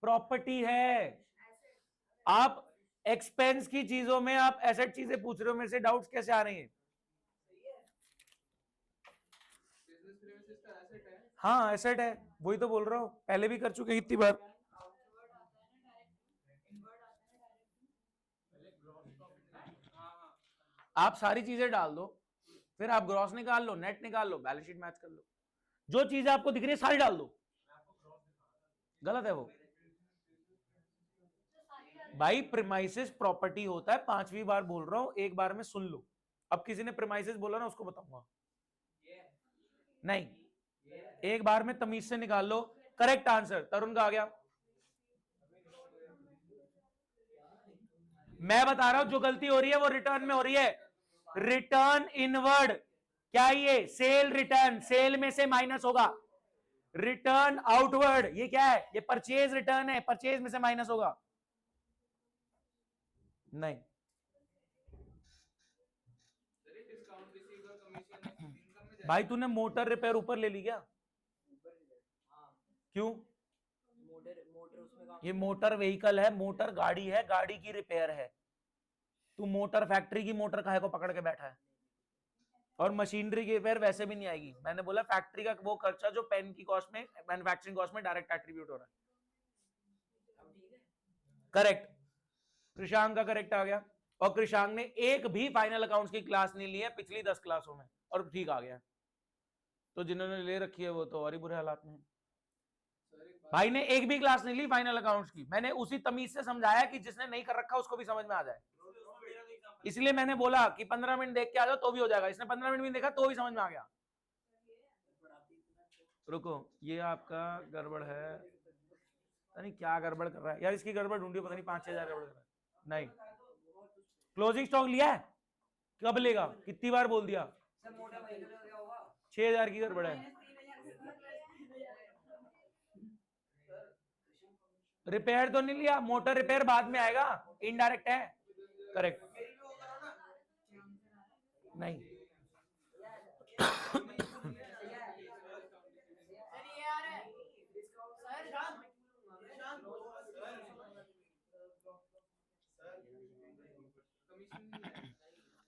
प्रॉपर्टी है। आप एक्सपेंस की चीजों में आप एसेट चीजें पूछ रहे हो मेरे से, डाउट्स कैसे आ रहे हैं? हाँ एसेट है, वही तो बोल रहा हूं, पहले भी कर चुके इतनी बार। आप सारी चीजें डाल दो, फिर आप ग्रॉस निकाल लो, नेट निकाल लो, बैलेंस शीट मैच कर लो, जो चीजें आपको दिख रही है सारी डाल दो। गलत है वो भाई। प्रीमाइसेस प्रॉपर्टी होता है, 5वीं बार बोल रहा हूं, एक बार में सुन लो। अब किसी ने प्रीमाइसेस बोला ना, उसको बताऊंगा। नहीं, एक बार में तमीज से निकाल लो। करेक्ट आंसर तरुण का आ गया। मैं बता रहा हूं जो गलती हो रही है वो रिटर्न में हो रही है। रिटर्न इनवर्ड क्या? ये सेल रिटर्न, सेल में से माइनस होगा। रिटर्न आउटवर्ड ये क्या है? ये परचेज रिटर्न है, परचेज में से माइनस होगा। नहीं, भाई तूने मोटर रिपेयर ऊपर ले ली क्या? क्यों? ये मोटर व्हीकल है, मोटर गाड़ी है, गाड़ी की रिपेयर है। तू मोटर फैक्ट्री की मोटर काहे को पकड़ के बैठा है? और मशीनरी की रिपेयर वैसे भी नहीं आएगी। मैंने बोला फैक्ट्री का वो खर्चा जो पेन की कॉस्ट में, मैन्युफैक्चरिंग कॉस्ट में डायरेक्ट एट्रीब्यूट हो रहा है। करेक्ट, कृषांक का करेक्ट आ गया। और कृषांक ने एक भी फाइनल अकाउंट्स की क्लास नहीं ली है पिछली 10 क्लासों में, और ठीक आ गया। तो जिन्होंने ले रखी है वो तो और ही बुरे हालात में। भाई ने एक भी क्लास नहीं ली फाइनल अकाउंट्स की, मैंने उसी तमीज से समझाया कि जिसने नहीं कर रखा उसको भी समझ में आ जाए। इसलिए मैंने बोला कि 15 मिनट देख के आ जाओ तो भी हो जाएगा। इसने 15 मिनट भी देखा तो भी समझ में आ गया। रुको, ये आपका गड़बड़ है। पता नहीं क्या गड़बड़ कर रहा है यार, इसकी गड़बड़ ढूंढियो, पता नहीं 5-6 हजार गड़बड़ कर रहा है। नहीं, क्लोजिंग स्टॉक लिया है, कब लेगा, कितनी बार बोल दिया, 6,000 की गड़बड़ है। रिपेयर तो नहीं लिया, मोटर रिपेयर बाद में आएगा, इनडायरेक्ट है। करेक्ट, नहीं सर ये आ रहा है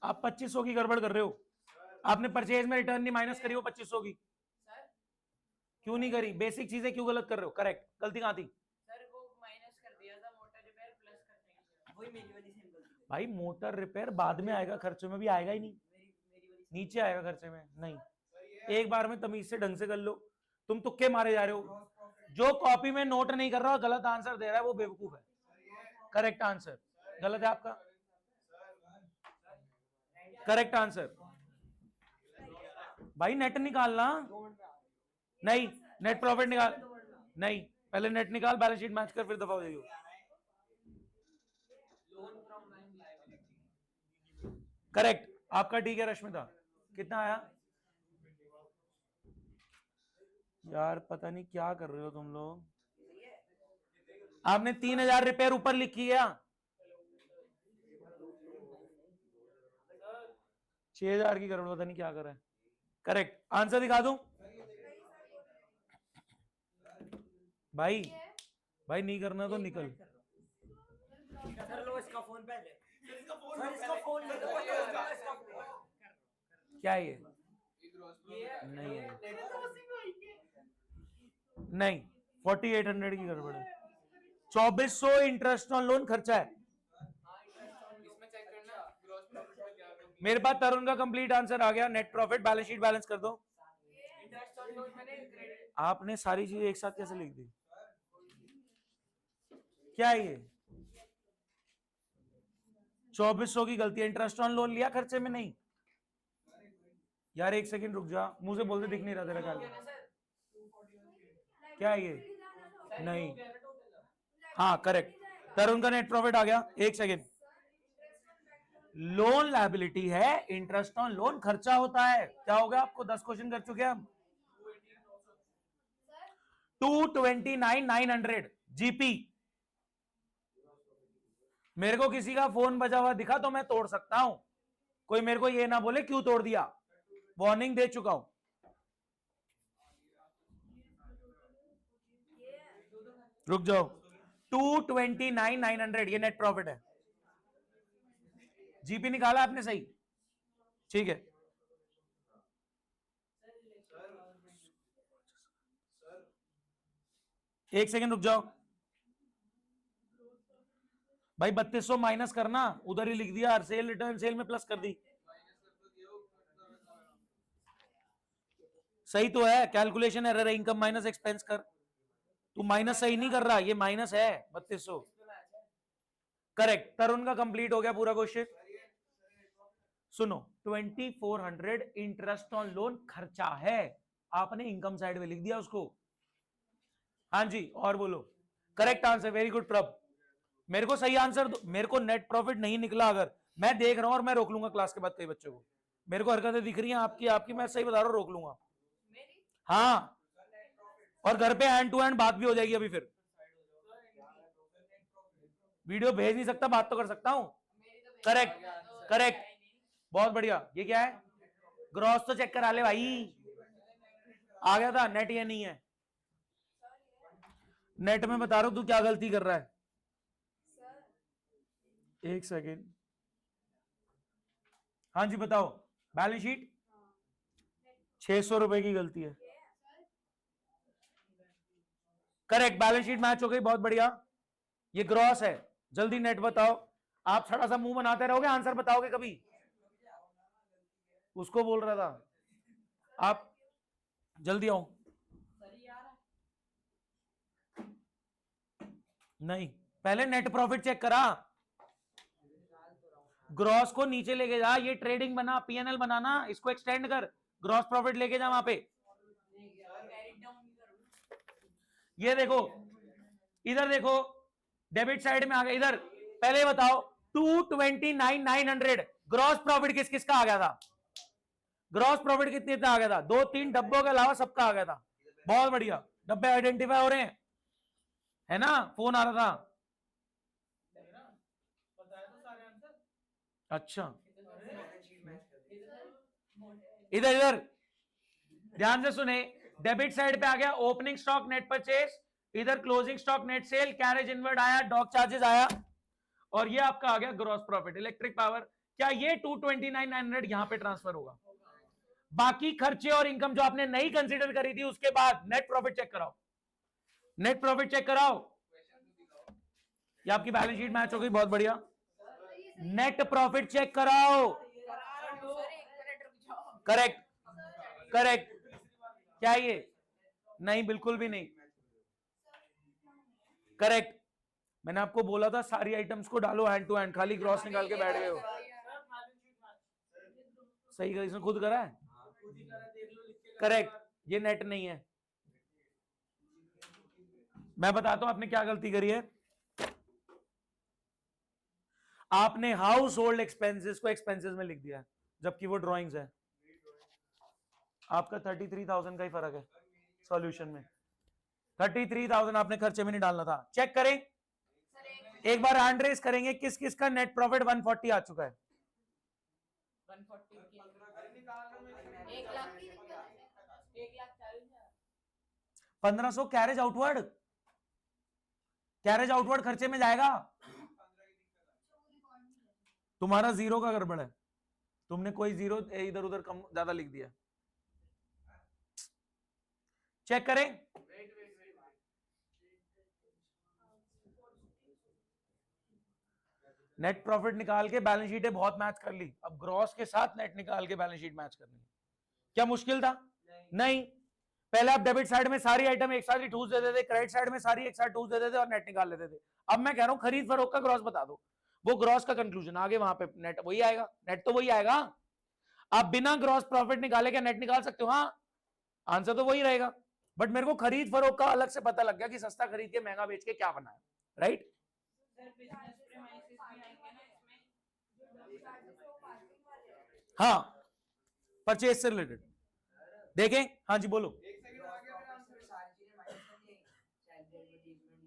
आप 2500 की गड़बड़ कर रहे हो, आपने परचेज में रिटर्न नहीं माइनस करी हो 2500 की, सर क्यों नहीं करी, बेसिक चीजें क्यों गलत कर रहे हो। करेक्ट, गलती कहां थी सर वो माइनस कर दिया था मोटर रिपेयर प्लस करने की जगह। वही मेरी वाली सेम गलती भाई, मोटर रिपेयर बाद में आएगा, खर्चे में भी आएगा ही नहीं, मेरी वाली नीचे आएगा खर्चे में। नहीं, एक बार में तमीज से ढंग से कर लो, तुम तुक्के मारे जा रहे हो, जो कॉपी में नोट नहीं कर रहा गलत आंसर दे रहा है वो बेवकूफ है। करेक्ट आंसर गलत है आपका, करेक्ट आंसर। भाई नेट निकालना, नहीं नेट प्रॉफिट निकाल, नहीं पहले नेट निकाल, बैलेंस शीट मैच कर, फिर दफा हो जाइयो। करेक्ट, आपका ठीक है रश्मिता, कितना आया यार, पता नहीं क्या कर रहे हो तुम लोग। आपने 3,000 रिपेयर ऊपर लिखी है, 6,000 की गड़बड़, पता नहीं क्या कर रहा है। करेक्ट आंसर दिखा दूं भाई, भाई नहीं करना तो निकल। सर लो इसका फोन पहले, सर इसका फोन ले लो, इसका फोन। क्या है ये, नहीं है, नहीं 4800 की गड़बड़ है, 2400 इंटरेस्ट ऑन लोन खर्चा है। मेरे पास तरुण का कंप्लीट आंसर आ गया, net profit, balance sheet balance कर दो। आपने सारी चीजें एक साथ कैसे लिख दी, क्या है ये, 2400 की गलती है, इंटरेस्ट ऑन लोन लिया खर्चे में नहीं। यार एक सेकंड रुक जा, मुंह से बोलते दिख नहीं रहा तेरा कैलकुलेटर, क्या है ये, नहीं, हाँ करेक्ट, तरुण का नेट प्रॉफिट आ गया। एक सेकंड, लोन लायबिलिटी है, इंटरेस्ट ऑन लोन खर्चा होता है। क्या होगा, आपको 10 क्वेश्चन कर चुके हैं हम। 229,900 जीपी। मेरे को किसी का फोन बजा हुआ दिखा तो मैं तोड़ सकता हूं, कोई मेरे को ये ना बोले क्यों तोड़ दिया, वार्निंग दे चुका हूं। रुक जाओ, 229,900 ये नेट प्रॉफिट है। जीपी निकाला आपने सही, ठीक है। एक सेकंड रुक जाओ भाई, 3200 माइनस करना, उधर ही लिख दिया, सेल रिटर्न सेल में प्लस कर दी, सही तो है, कैलकुलेशन एरर है, इनकम माइनस एक्सपेंस कर, तू माइनस सही नहीं कर रहा, ये माइनस है 3200। करेक्ट, तरुण का कंप्लीट हो गया पूरा क्वेश्चन। सुनो, 2400 इंटरेस्ट ऑन लोन खर्चा है, आपने इनकम साइड में लिख दिया उसको। हाँ जी, और बोलो, करेक्ट आंसर, वेरी गुड प्रभ। मेरे को सही आंसर दो, मेरे को नेट प्रॉफिट नहीं निकला, अगर मैं देख रहा हूं और मैं रोक लूंगा क्लास के बाद कई बच्चों को, मेरे को हरकतें दिख रही हैं आपकी मैं सही बता रहा हूं, रोक लूंगा। हाँ, और घर पे हैंड टू हैंड बात भी हो जाएगी अभी, फिर वीडियो भेज नहीं सकता, बात तो कर सकता हूं। करेक्ट, करेक्ट, बहुत बढ़िया। ये क्या है, ग्रॉस तो चेक करा ले भाई, आ गया था, नेट ये नहीं है, नेट में बता रहा हूं तू क्या गलती कर रहा है। एक सेकेंड, हाँ जी बताओ, बैलेंस शीट 600 रुपए की गलती है, करेक्ट, बैलेंस शीट मैच हो गई, बहुत बढ़िया। ये ग्रॉस है, जल्दी नेट बताओ। आप थोड़ा सा मुंह बनाते रहोगे, आंसर बताओगे कभी, उसको बोल रहा था, आप जल्दी आओ। नहीं, पहले नेट प्रॉफिट चेक करा, ग्रॉस को नीचे लेके जा, ये ट्रेडिंग बना, पीएनएल बनाना, इसको एक्सटेंड कर, ग्रॉस प्रॉफिट लेके जा वहां पे। ये देखो, इधर देखो डेबिट साइड में आ गया, इधर पहले बताओ 229,900 ग्रॉस प्रॉफिट किस किस का आ गया था? ग्रॉस प्रॉफिट कितने का आ गया था? 2-3 डब्बों के अलावा सबका आ गया था। बहुत बढ़िया, डब्बे आइडेंटिफाई हो रहे हैं, है ना? फोन आ रहा था। अच्छा, इधर इधर ध्यान से सुने, डेबिट साइड पे आ गया ओपनिंग स्टॉक नेट परचेज, इधर closing stock net cell, carriage inward आया, डॉक चार्जेस आया, और ये आपका आ गया ग्रॉस प्रॉफिट। इलेक्ट्रिक पावर, क्या ये 229,900 यहां पे ट्रांसफर होगा? बाकी खर्चे और इनकम जो आपने नहीं कंसीडर करी थी, उसके बाद नेट प्रॉफिट चेक कराओ, नेट प्रॉफिट चेक कराओ। ये आपकी बैलेंस शीट मैच हो गई, बहुत बढ़िया। नेट प्रॉफिट चेक कराओ। Correct, correct. क्या ये? नहीं, बिल्कुल भी नहीं करेक्ट। मैंने आपको बोला था सारी आइटम्स को डालो हैंड टू हैंड, खाली ग्रॉस निकाल के बैठ गए हो। सही कर, इसने खुद करा है, करेक्ट। ये नेट नहीं है। मैं बताता हूं आपने क्या गलती करी है। आपने हाउस होल्ड एक्सपेंसेस को एक्सपेंसेस में लिख दिया है, जबकि वो ड्राइंग्स है। आपका 33,000 का ही फर्क है सॉल्यूशन में। 33,000 आपने खर्चे में नहीं डालना था। चेक करें एक बार, हैंड रेस करेंगे किस किस का नेट प्रॉफिट 140 आ चुका है? 1,500 कैरेज आउटवर्ड, कैरेज आउटवर्ड खर्चे में जाएगा। तुम्हारा जीरो का गड़बड़ है, तुमने कोई जीरो इधर उधर कम ज्यादा लिख दिया। चेक करें, नेट प्रॉफिट निकाल के बैलेंस शीटें बहुत मैच कर ली, अब ग्रॉस के साथ नेट निकाल के बैलेंस शीट मैच करनी। क्या मुश्किल था? नहीं। पहले आप डेबिट साइड में सारी आइटम एक साथ ही ठूस देते थे, क्रेडिट साइड में सारी एक साथ ठूस देते थे और नेट निकाल लेते थे। अब मैं कह रहा हूं खरीद फरोख्त का ग्रॉस बता दो, वो ग्रॉस का कंक्लूजन आगे, वहां पे नेट वही आएगा, नेट तो वही आएगा। आप बिना ग्रॉस प्रॉफिट निकाले क्या नेट निकाल सकते हो? हाँ, आंसर तो वही रहेगा। बट मेरे को खरीद फरोख्त का अलग से पता लग गया कि सस्ता खरीद के महंगा बेच के क्या बनाया, राइट? हाँ, परचेज से रिलेटेड देखें। हाँ जी बोलो।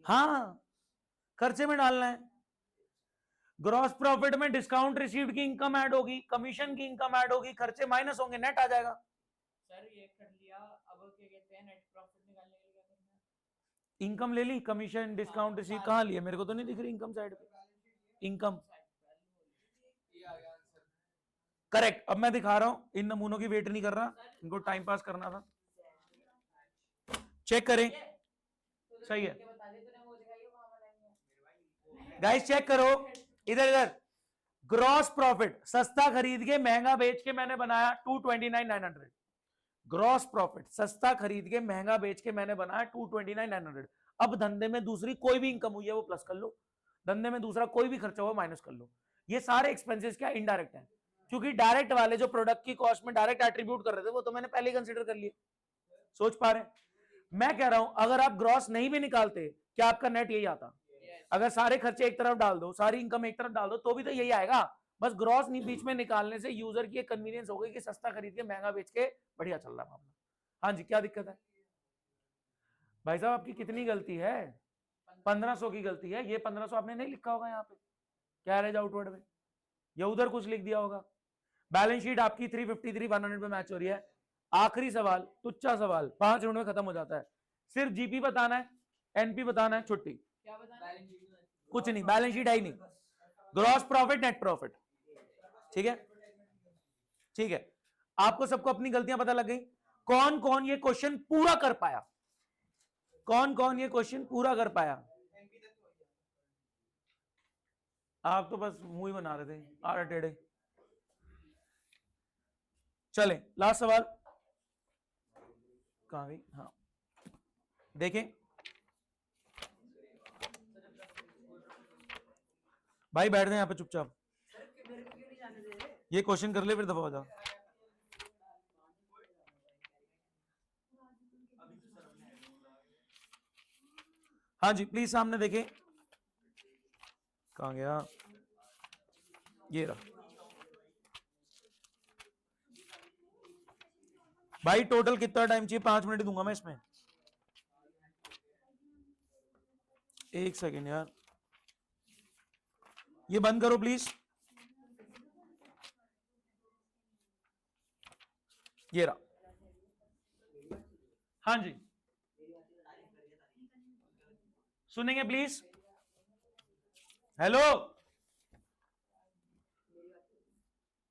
हाँ, खर्चे में डालना है। ग्रॉस प्रॉफिट में डिस्काउंट रिसीव्ड की इनकम ऐड होगी, कमीशन की इनकम ऐड होगी, खर्चे माइनस होंगे, नेट आ जाएगा। सर ये कर लिया, अब क्या कहते हैं नेट प्रॉफिट निकालने के लिए क्या करना है? इनकम ले ली, कमीशन डिस्काउंट रिसीव कहां लिया? मेरे को तो नहीं दिख रही इनकम साइड पे इनकम। करेक्ट। अब मैं दिखा रहा हूं, इन नमूनों की वेट नहीं कर रहा, इनको टाइम पास करना था। चेक करें, सही है गाइस, चेक करो इधर इधर। ग्रॉस प्रॉफिट सस्ता खरीद के महंगा बेच के मैंने बनाया 229,900। ग्रॉस प्रॉफिट सस्ता खरीद के महंगा बेच के मैंने बनाया 229,900। अब धंधे में दूसरी कोई भी इनकम हुई है वो प्लस कर लो, धंधे में दूसरा कोई भी खर्चा हुआ माइनस कर लो। ये सारे एक्सपेंसेस क्या इनडायरेक्ट हैं, क्योंकि डायरेक्ट वाले जो प्रोडक्ट की कॉस्ट में डायरेक्ट एट्रीब्यूट कर रहे थे वो तो मैंने पहले ही कंसीडर कर लिए। सोच पा रहे हैं? मैं कह रहा हूं अगर आप ग्रॉस नहीं भी निकालते क्या आपका नेट यही आता? अगर सारे खर्चे एक तरफ डाल दो, सारी इनकम एक तरफ डाल दो, तो भी तो यही आएगा। बस ग्रॉस बीच में निकालने से यूजर की एक कन्वीनियंस हो गई कि सस्ता खरीद के महंगा बेच के बढ़िया चल रहा है मामला। हाँ जी, क्या दिक्कत है भाई साहब? आपकी कितनी गलती है? 1,500 की गलती है। ये 1,500 आपने नहीं लिखा होगा यहाँ पे कैरेज आउटवर्ड में, या उधर कुछ लिख दिया होगा। बैलेंस शीट आपकी 353 100 पे मैच हो रही है। आखिरी सवाल, तुच्चा सवाल, 5 मिनट में खत्म हो जाता है। सिर्फ जीपी बताना है, एनपी बताना है, छुट्टी। क्या बताना? कुछ नहीं, बैलेंस शीट है ही नहीं, ग्रॉस प्रॉफिट नेट प्रॉफिट। ठीक है, ठीक है। आपको सबको अपनी गलतियां पता लग गई। कौन कौन ये क्वेश्चन पूरा कर पाया? कौन कौन ये क्वेश्चन पूरा कर पाया? आप तो बस मुंह ही बना रहे थे आड़े टेढ़े। चले, लास्ट सवाल कहां गई? हाँ, देखें भाई, बैठ जाए यहाँ पे चुपचाप। ये क्वेश्चन कर ले फिर दफा हो जाओ। हाँ जी प्लीज सामने देखें, कहाँ गया, ये रहा भाई। टोटल कितना टाइम चाहिए? 5 मिनट दूंगा मैं इसमें। एक सेकेंड यार, ये बंद करो प्लीज। ये रहा। हाँ जी सुनेंगे प्लीज। हेलो,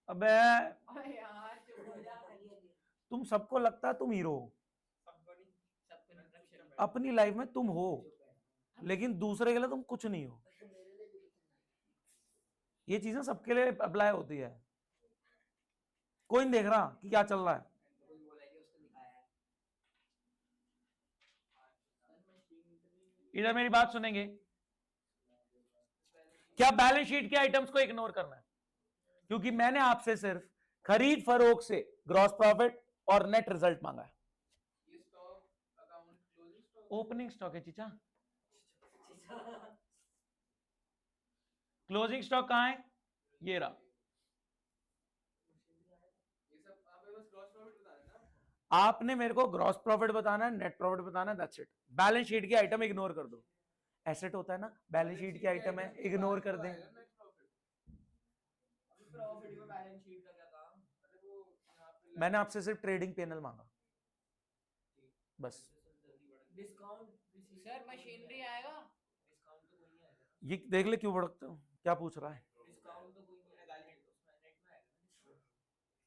अबे अरे यार चुप हो जा। तुम सबको लगता है तुम हीरो हो, सबको नहीं, अपनी लाइफ में तुम हो, लेकिन दूसरे के लिए तुम कुछ नहीं हो। ये चीजें सबके लिए अप्लाई होती है, कोई नहीं देख रहा कि क्या चल रहा है। इधर मेरी बात सुनेंगे क्या? बैलेंस शीट के आइटम्स को इग्नोर करना है, क्योंकि मैंने आपसे सिर्फ खरीद फरोख्त से ग्रॉस प्रॉफिट और नेट रिजल्ट मांगा है। ओपनिंग स्टॉक है चीचा, क्लोजिंग स्टॉक कहां है? ये रहा। आपने मेरे को ग्रॉस प्रॉफिट बताना है, नेट प्रॉफिट बताना है, दैट्स इट। बैलेंस शीट के आइटम इग्नोर कर दो। एसेट होता है ना, बैलेंस शीट के आइटम है, इग्नोर कर दें। प्रॉफिट में बैलेंस शीट का क्या काम? मैंने आपसे सिर्फ ट्रेडिंग पैनल मांगा बस। डिस्काउंट सर मशीनरी आएगा? डिस्काउंट तो कोई नहीं आएगा। ये देख ले क्यों भड़कते हो, क्या पूछ रहा है? डिस्काउंट तो कोई नहीं आएगा, नेट में आएगा।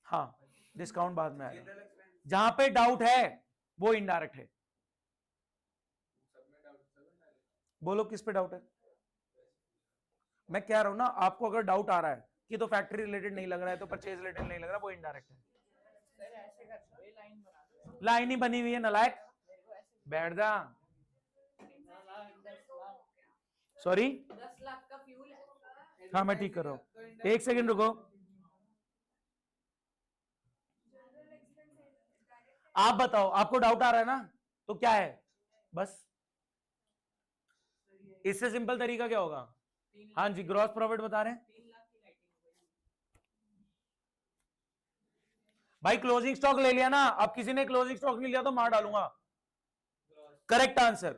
हाँ डिस्काउंट बाद में आएगा। जहां पे डाउट है वो इनडायरेक्ट है। बोलो किस पे डाउट है? मैं कह रहा हूं ना, आपको अगर डाउट आ रहा है कि तो फैक्ट्री रिलेटेड नहीं लग रहा है, तो परचेज रिलेटेड नहीं लग रहा, वो इनडायरेक्ट है। सर ऐसे कर दो, ये लाइन बना दो। लाइन ही बनी हुई है नलायक, मेरे को ऐसे बैठ जा। 10 लाख, सॉरी 10 लाख का फ्यूल है। हाँ मैं ठीक कर रहा हूं, एक सेकंड रुको। आप बताओ, आपको डाउट आ रहा है ना, तो क्या है? बस इससे सिंपल तरीका क्या होगा? हाँ जी ग्रॉस प्रॉफिट बता रहे हैं 3 लाख की लाइटिंग हो गई। भाई। क्लोजिंग स्टॉक ले लिया ना, अब किसी ने क्लोजिंग स्टॉक नहीं लिया तो मार डालूंगा। Correct answer.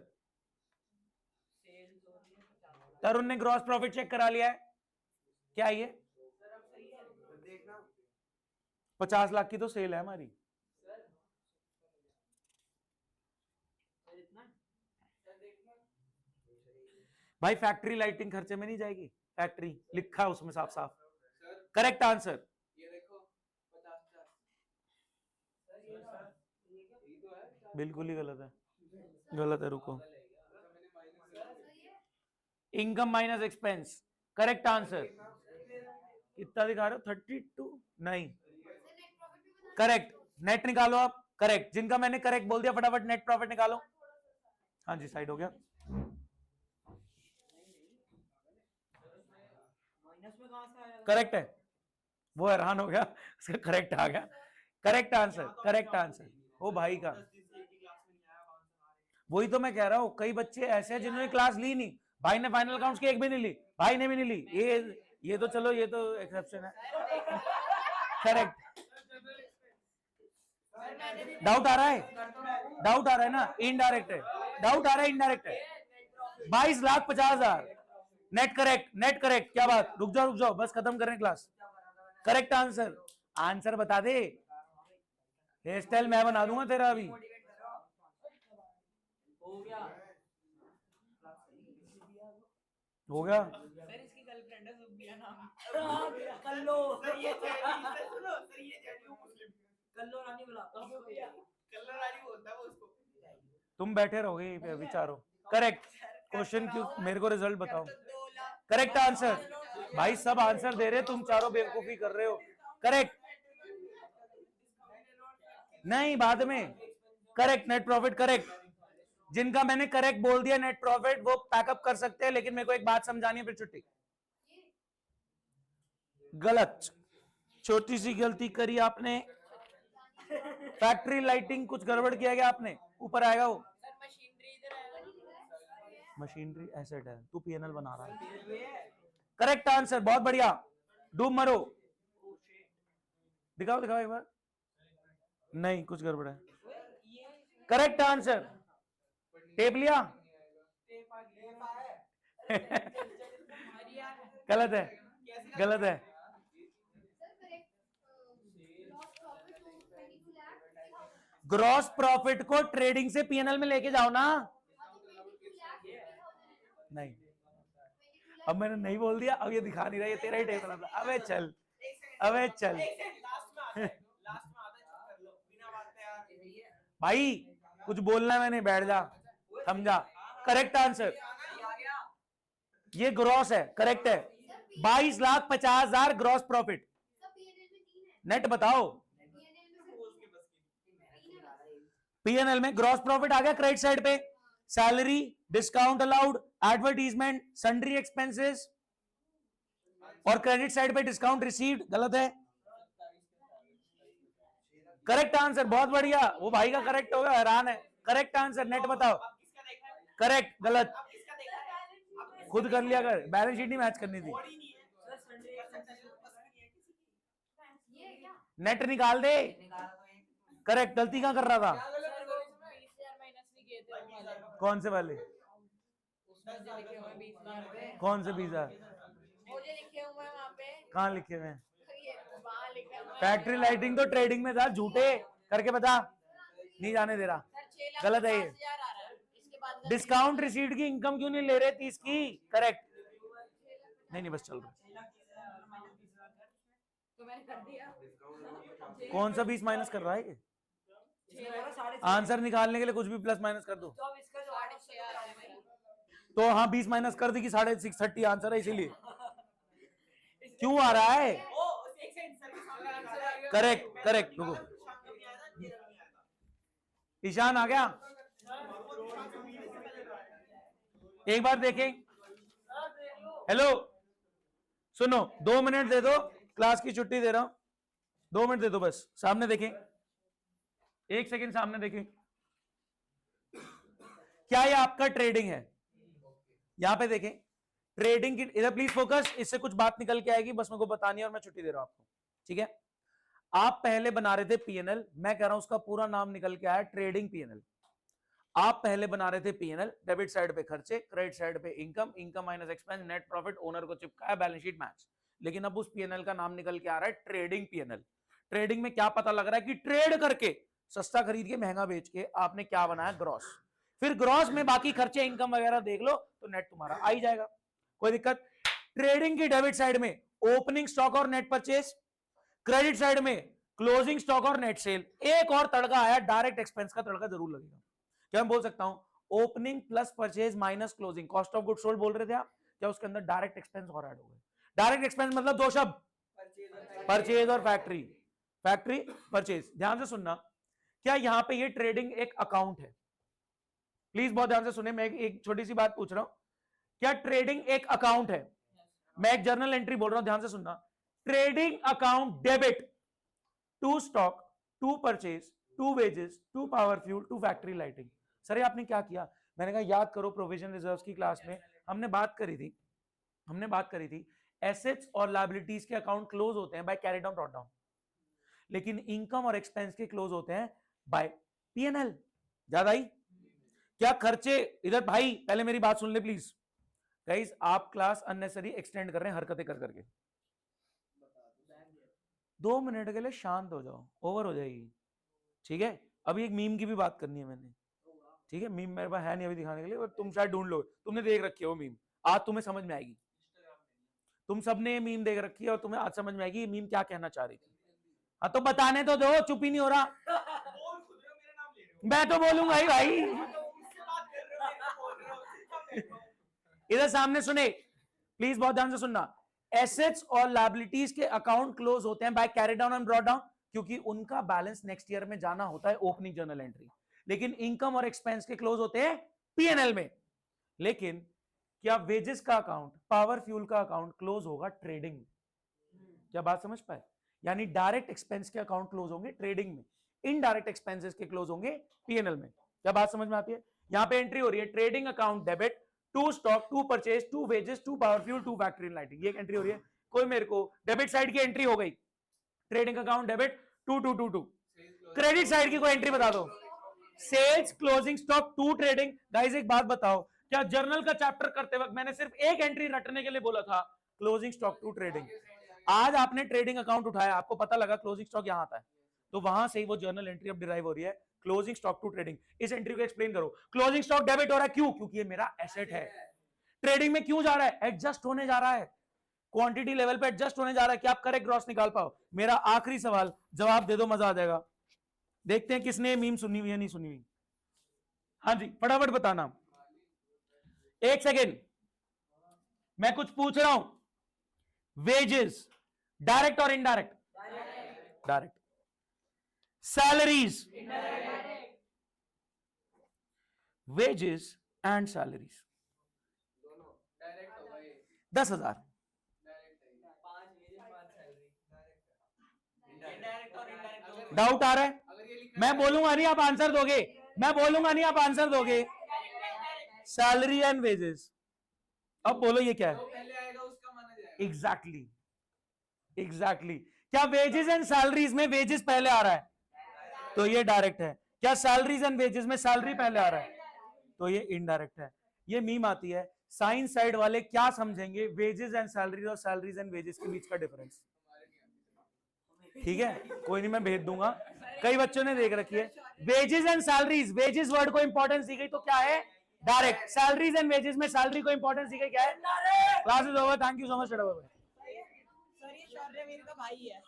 सेल्स हो रही है 50 लाख। तरुण ने ग्रॉस प्रॉफिट चेक करा लिया है, क्या है ये? सर अब सही है देखना 50 लाख की तो सेल है हमारी। सर। सर इतना सर देखना। भाई फैक्ट्री लाइटिंग खर्चे में नहीं जाएगी, फैक्ट्री लिखा है उसमें साफ साफ। Correct answer. ये देखो 50 सर ये तो है। बिल्कुल ही गलत है, गलत है, रुको। Income minus expense, correct answer. कितना दिखा रहे हो? 32 नहीं, करेक्ट। नेट निकालो आप, करेक्ट। जिनका मैंने करेक्ट बोल दिया फटाफट नेट प्रॉफिट निकालो। हाँ जी साइड हो गया। माइनस में कहां से आया? करेक्ट है, वो हैरान हो गया, उसका करेक्ट आ गया। Correct answer, correct answer. ओ भाई का, वही तो मैं कह रहा हूं, कई बच्चे ऐसे हैं जिन्होंने क्लास ली नहीं। भाई ने फाइनल अकाउंट्स की एक भी नहीं ली, भाई ने भी नहीं ली। ये तो चलो, ये तो एक्सेप्शन है। करेक्ट। डाउट आ रहा है? डाउट आ रहा है ना? इनडायरेक्ट है, डाउट आ रहा है, इनडायरेक्ट है। 22,50,000 नेट करेक्ट, नेट करेक्ट। क्या बात, रुक जाओ बस खत्म करें क्लास। Correct answer. आंसर बता दे, हेयर स्टाइल मैं बना दूंगा तेरा अभी। हो गया हो गया। सर इसकी गर्लफ्रेंड है सुबिया नाम। कल्लो सर, ये सुनो सर, ये जेन्यू मुस्लिम कल्लो रानी बुलाता है उसको। कल्लो रानी बोलता है वो उसको। तुम बैठे रहोगे यहीं पे, विचारो। करेक्ट क्वेश्चन, क्यों मेरे को रिजल्ट बताओ। Correct answer. भाई सब आंसर दे रहे, तुम चारों बेवकूफी कर रहे हो। करेक्ट नहीं, बाद में। Correct net profit, correct. जिनका मैंने करेक्ट बोल दिया नेट प्रॉफिट, वो पैकअप कर सकते हैं, लेकिन मेरे को एक बात समझानी है, फिर छुट्टी। गलत, छोटी सी गलती करी आपने। फैक्ट्री लाइटिंग कुछ गड़बड़ किया गया आपने, ऊपर आएगा वो। सर मशीनरी इधर आएगा। मशीनरी एसेट है, तू पीएनएल बना रहा है। करेक्ट आंसर, बहुत बढ़िया। डूब मरो। दिखाओ दिखाओ एक बार। नहीं, कुछ गड़बड़ है। करेक्ट आंसर, टेप लिया। गलत है, गलत है। ग्रॉस प्रॉफिट को ट्रेडिंग से पीएनएल में लेके जाओ ना। नहीं, अब मैंने नहीं बोल दिया, अब ये दिखा नहीं रहा, ये तेरा ही टेप लगा। अबे चल, अबे चल भाई, कुछ बोलना है मैंने, बैठ जा, समझा। करेक्ट आंसर, ये ग्रॉस है, करेक्ट है। 22,50,000 ग्रॉस प्रॉफिट। नेट बताओ। पीएनएल में ग्रॉस प्रॉफिट आ गया क्रेडिट साइड पे, salary, discount allowed, advertisement, sundry expenses, और क्रेडिट साइड पे डिस्काउंट रिसीव्ड। गलत है। करेक्ट आंसर, बहुत बढ़िया। वो भाई का करेक्ट होगा, हैरान है। करेक्ट आंसर, नेट बताओ। करेक्ट, गलत, खुद कर लिया कर, बैलेंस शीट नहीं मैच करनी थी। नेट निकाल दे। करेक्ट, गलती कहां कर रहा था? कौन से वाले? कौन से 20,000? कहाँ लिखे हुए हैं? फैक्ट्री लाइटिंग तो ट्रेडिंग में था, झूठे करके बता। नहीं जाने दे रहा, गलत है ये। डिस्काउंट रिसीट की इनकम क्यों नहीं ले रहे 30 की? करेक्ट। नहीं बस चल रहा। कौन सा 20 माइनस कर रहा है ये? आंसर निकालने के लिए कुछ भी प्लस माइनस कर दो तो हाँ 20 माइनस कर दी कि 630 आंसर है, इसीलिए क्यों आ रहा है? करेक्ट करेक्ट, रुको। ईशान आ गया, एक बार देखें। हेलो सुनो, 2 मिनट दे दो, क्लास की छुट्टी दे रहा हूं, 2 मिनट दे दो बस। सामने देखें, 1 सेकंड सामने देखें। क्या ये आपका ट्रेडिंग है? यहां पे देखें, ट्रेडिंग की, इधर प्लीज फोकस, इससे कुछ बात निकल के आएगी, बस मेरे को बतानी है और मैं छुट्टी दे रहा हूं आपको, ठीक है? आप पहले बना रहे थे पीएनएल, मैं कह रहा हूं उसका पूरा नाम निकल के आया ट्रेडिंग पीएनएल। आप पहले बना रहे थे पीएनएल, डेबिट साइड पे खर्चे, क्रेडिट साइड पे income, income minus expense, net profit, owner को चिपकाया, बैलेंस शीट मैच। लेकिन अब उस पीएनएल का नाम निकल के आ रहा है ट्रेडिंग पीएनएल। ट्रेडिंग में क्या पता लग रहा है कि ट्रेड करके, सस्ता खरीद के महंगा बेच के आपने क्या बनाया? ग्रॉस। फिर ग्रॉस में बाकी खर्चे, इनकम वगैरह देख लो तो नेट तुम्हारा आ ही जाएगा, कोई दिक्कत। ट्रेडिंग की डेबिट साइड में ओपनिंग स्टॉक और नेट परचेज, क्रेडिट साइड में क्लोजिंग स्टॉक और नेट सेल। एक और तड़का आया, डायरेक्ट एक्सपेंस का तड़का जरूर लगेगा। क्या मैं बोल सकता हूं opening plus purchase minus closing, cost of good sold बोल रहे थे आप, क्या उसके अंदर डायरेक्ट एक्सपेंस और ऐड हो गए? डायरेक्ट एक्सपेंस मतलब 2 शब्द, परचेज और फैक्ट्री, फैक्ट्री परचेज। ध्यान से सुनना, क्या यहां पे ये ट्रेडिंग एक अकाउंट है? प्लीज बहुत ध्यान से सुने, मैं एक छोटी सी बात पूछ रहा हूं, क्या ट्रेडिंग एक अकाउंट है? मैं एक जर्नल एंट्री बोल रहा हूं, ध्यान से सुनना। Trading account debit to stock, to purchase, to wages, to power fuel, to factory lighting. Sir ये आपने क्या किया? मैंने कहा याद करो, प्रोविजन रिजर्व्स की क्लास में हमने बात करी थी एसेट्स और लायबिलिटीज के अकाउंट क्लोज होते हैं by carry down brought down, लेकिन इनकम और एक्सपेंस के क्लोज होते हैं बाय पीएनएल। ज्यादा ही क्या खर्चे? इधर भाई पहले मेरी बात सुन ले प्लीज गाइस, आप क्लास अननेसेसरी एक्सटेंड कर रहे हैं हरकतें कर करके। 2 मिनट के लिए शांत हो जाओ, ओवर हो जाएगी, ठीक है? अभी एक मीम की भी बात करनी है मैंने, ठीक है? मीम मेरे पास है नहीं अभी दिखाने के लिए, तुम शायद ढूंढ लो, तुमने देख रखी है वो मीम, आज तुम्हें समझ में आएगी। तुम सबने मीम देख रखी है और तुम्हें आज समझ में आएगी मीम क्या कहना चाह रही थी। हाँ तो बताने तो दो, चुप ही नहीं हो रहा। मैं तो बोलूंगा ही भाई। इधर सामने सुने प्लीज, बहुत ध्यान से सुनना। एसेट्स और लायबिलिटीज के अकाउंट क्लोज होते हैं by carry down and brought down, क्योंकि उनका बैलेंस नेक्स्ट ईयर में जाना होता है ओपनिंग जर्नल एंट्री। लेकिन इनकम और एक्सपेंस के क्लोज होते हैं पीएनएल में। लेकिन क्या वेजेस का अकाउंट, पावर फ्यूल का अकाउंट क्लोज होगा ट्रेडिंग में? क्या बात समझ पाए? यानी डायरेक्ट एक्सपेंस के अकाउंट क्लोज होंगे ट्रेडिंग में, इनडायरेक्ट एक्सपेंसेस के क्लोज होंगे पीएनएल में। क्या बात समझ में आती है? यहां पे एंट्री हो रही है trading account debit to stock, to purchase, to wages, to power fuel, to factory and lighting. ये एक एंट्री हो रही है। कोई मेरे को डेबिट साइड की एंट्री हो गई, trading account debit 2222। Credit side की कोई एंट्री बता दो। Sales, closing stock, to trading. Guys एक बात बताओ, क्या जर्नल का चैप्टर करते वक्त मैंने सिर्फ एक एंट्री रटने के लिए बोला था, क्लोजिंग स्टॉक टू ट्रेडिंग? आज आपने ट्रेडिंग अकाउंट उठाया, आपको पता लगा क्लोजिंग स्टॉक यहां आता है, तो वहां से ही वो जर्नल एंट्री अब डिराइव हो रही है, क्लोजिंग स्टॉक टू ट्रेडिंग। इस एंट्री को एक्सप्लेन करो। क्लोजिंग स्टॉक डेबिट हो रहा है, क्यों? क्योंकि ये मेरा एसेट है। ट्रेडिंग में क्यों जा रहा है? एडजस्ट होने जा रहा है, क्वांटिटी लेवल पे एडजस्ट होने जा रहा है कि आप करेक्ट ग्रॉस निकाल पाओ। मेरा आखिरी सवाल, जवाब दे दो, मजा आ जाएगा। देखते हैं किसने मीम सुनी हुई है नहीं सुनी हुई। हाँ जी, फटाफट बताना। एक सेकेंड, मैं कुछ पूछ रहा हूं। वेजेस डायरेक्ट और indirect? Direct. Salaries, wages and salaries. 10,000। Doubt आ रहा है? मैं बोलूंगा नहीं, आप आंसर दोगे। मैं बोलूंगा नहीं, आप आंसर दोगे। Salary and wages. अब बोलो ये क्या है? पहले आएगा उसका माना जाएगा। Exactly, exactly. क्या वेजेस एंड सैलरीज में वेजेस पहले आ रहा है, तो ये डायरेक्ट है। क्या सैलरीज एंड वेजेस में सैलरी पहले आ रहा है, तो ये इनडायरेक्ट है। ये मीम आती है, साइंस साइड वाले क्या समझेंगे वेजेस एंड सैलरीज और सैलरीज एंड वेजेस के बीच का डिफरेंस? ठीक है, कोई नहीं, मैं भेज दूंगा। कई बच्चों ने देख रखी है। Wages and salaries, wages word को इंपॉर्टेंस दी गई तो क्या है? डायरेक्ट। सैलरीज एंड वेजेस में सैलरी को इंपॉर्टेंस दी गई, क्या है? Class is over, thank you so much. Sir ये शौर्य मेरी तो भाई है।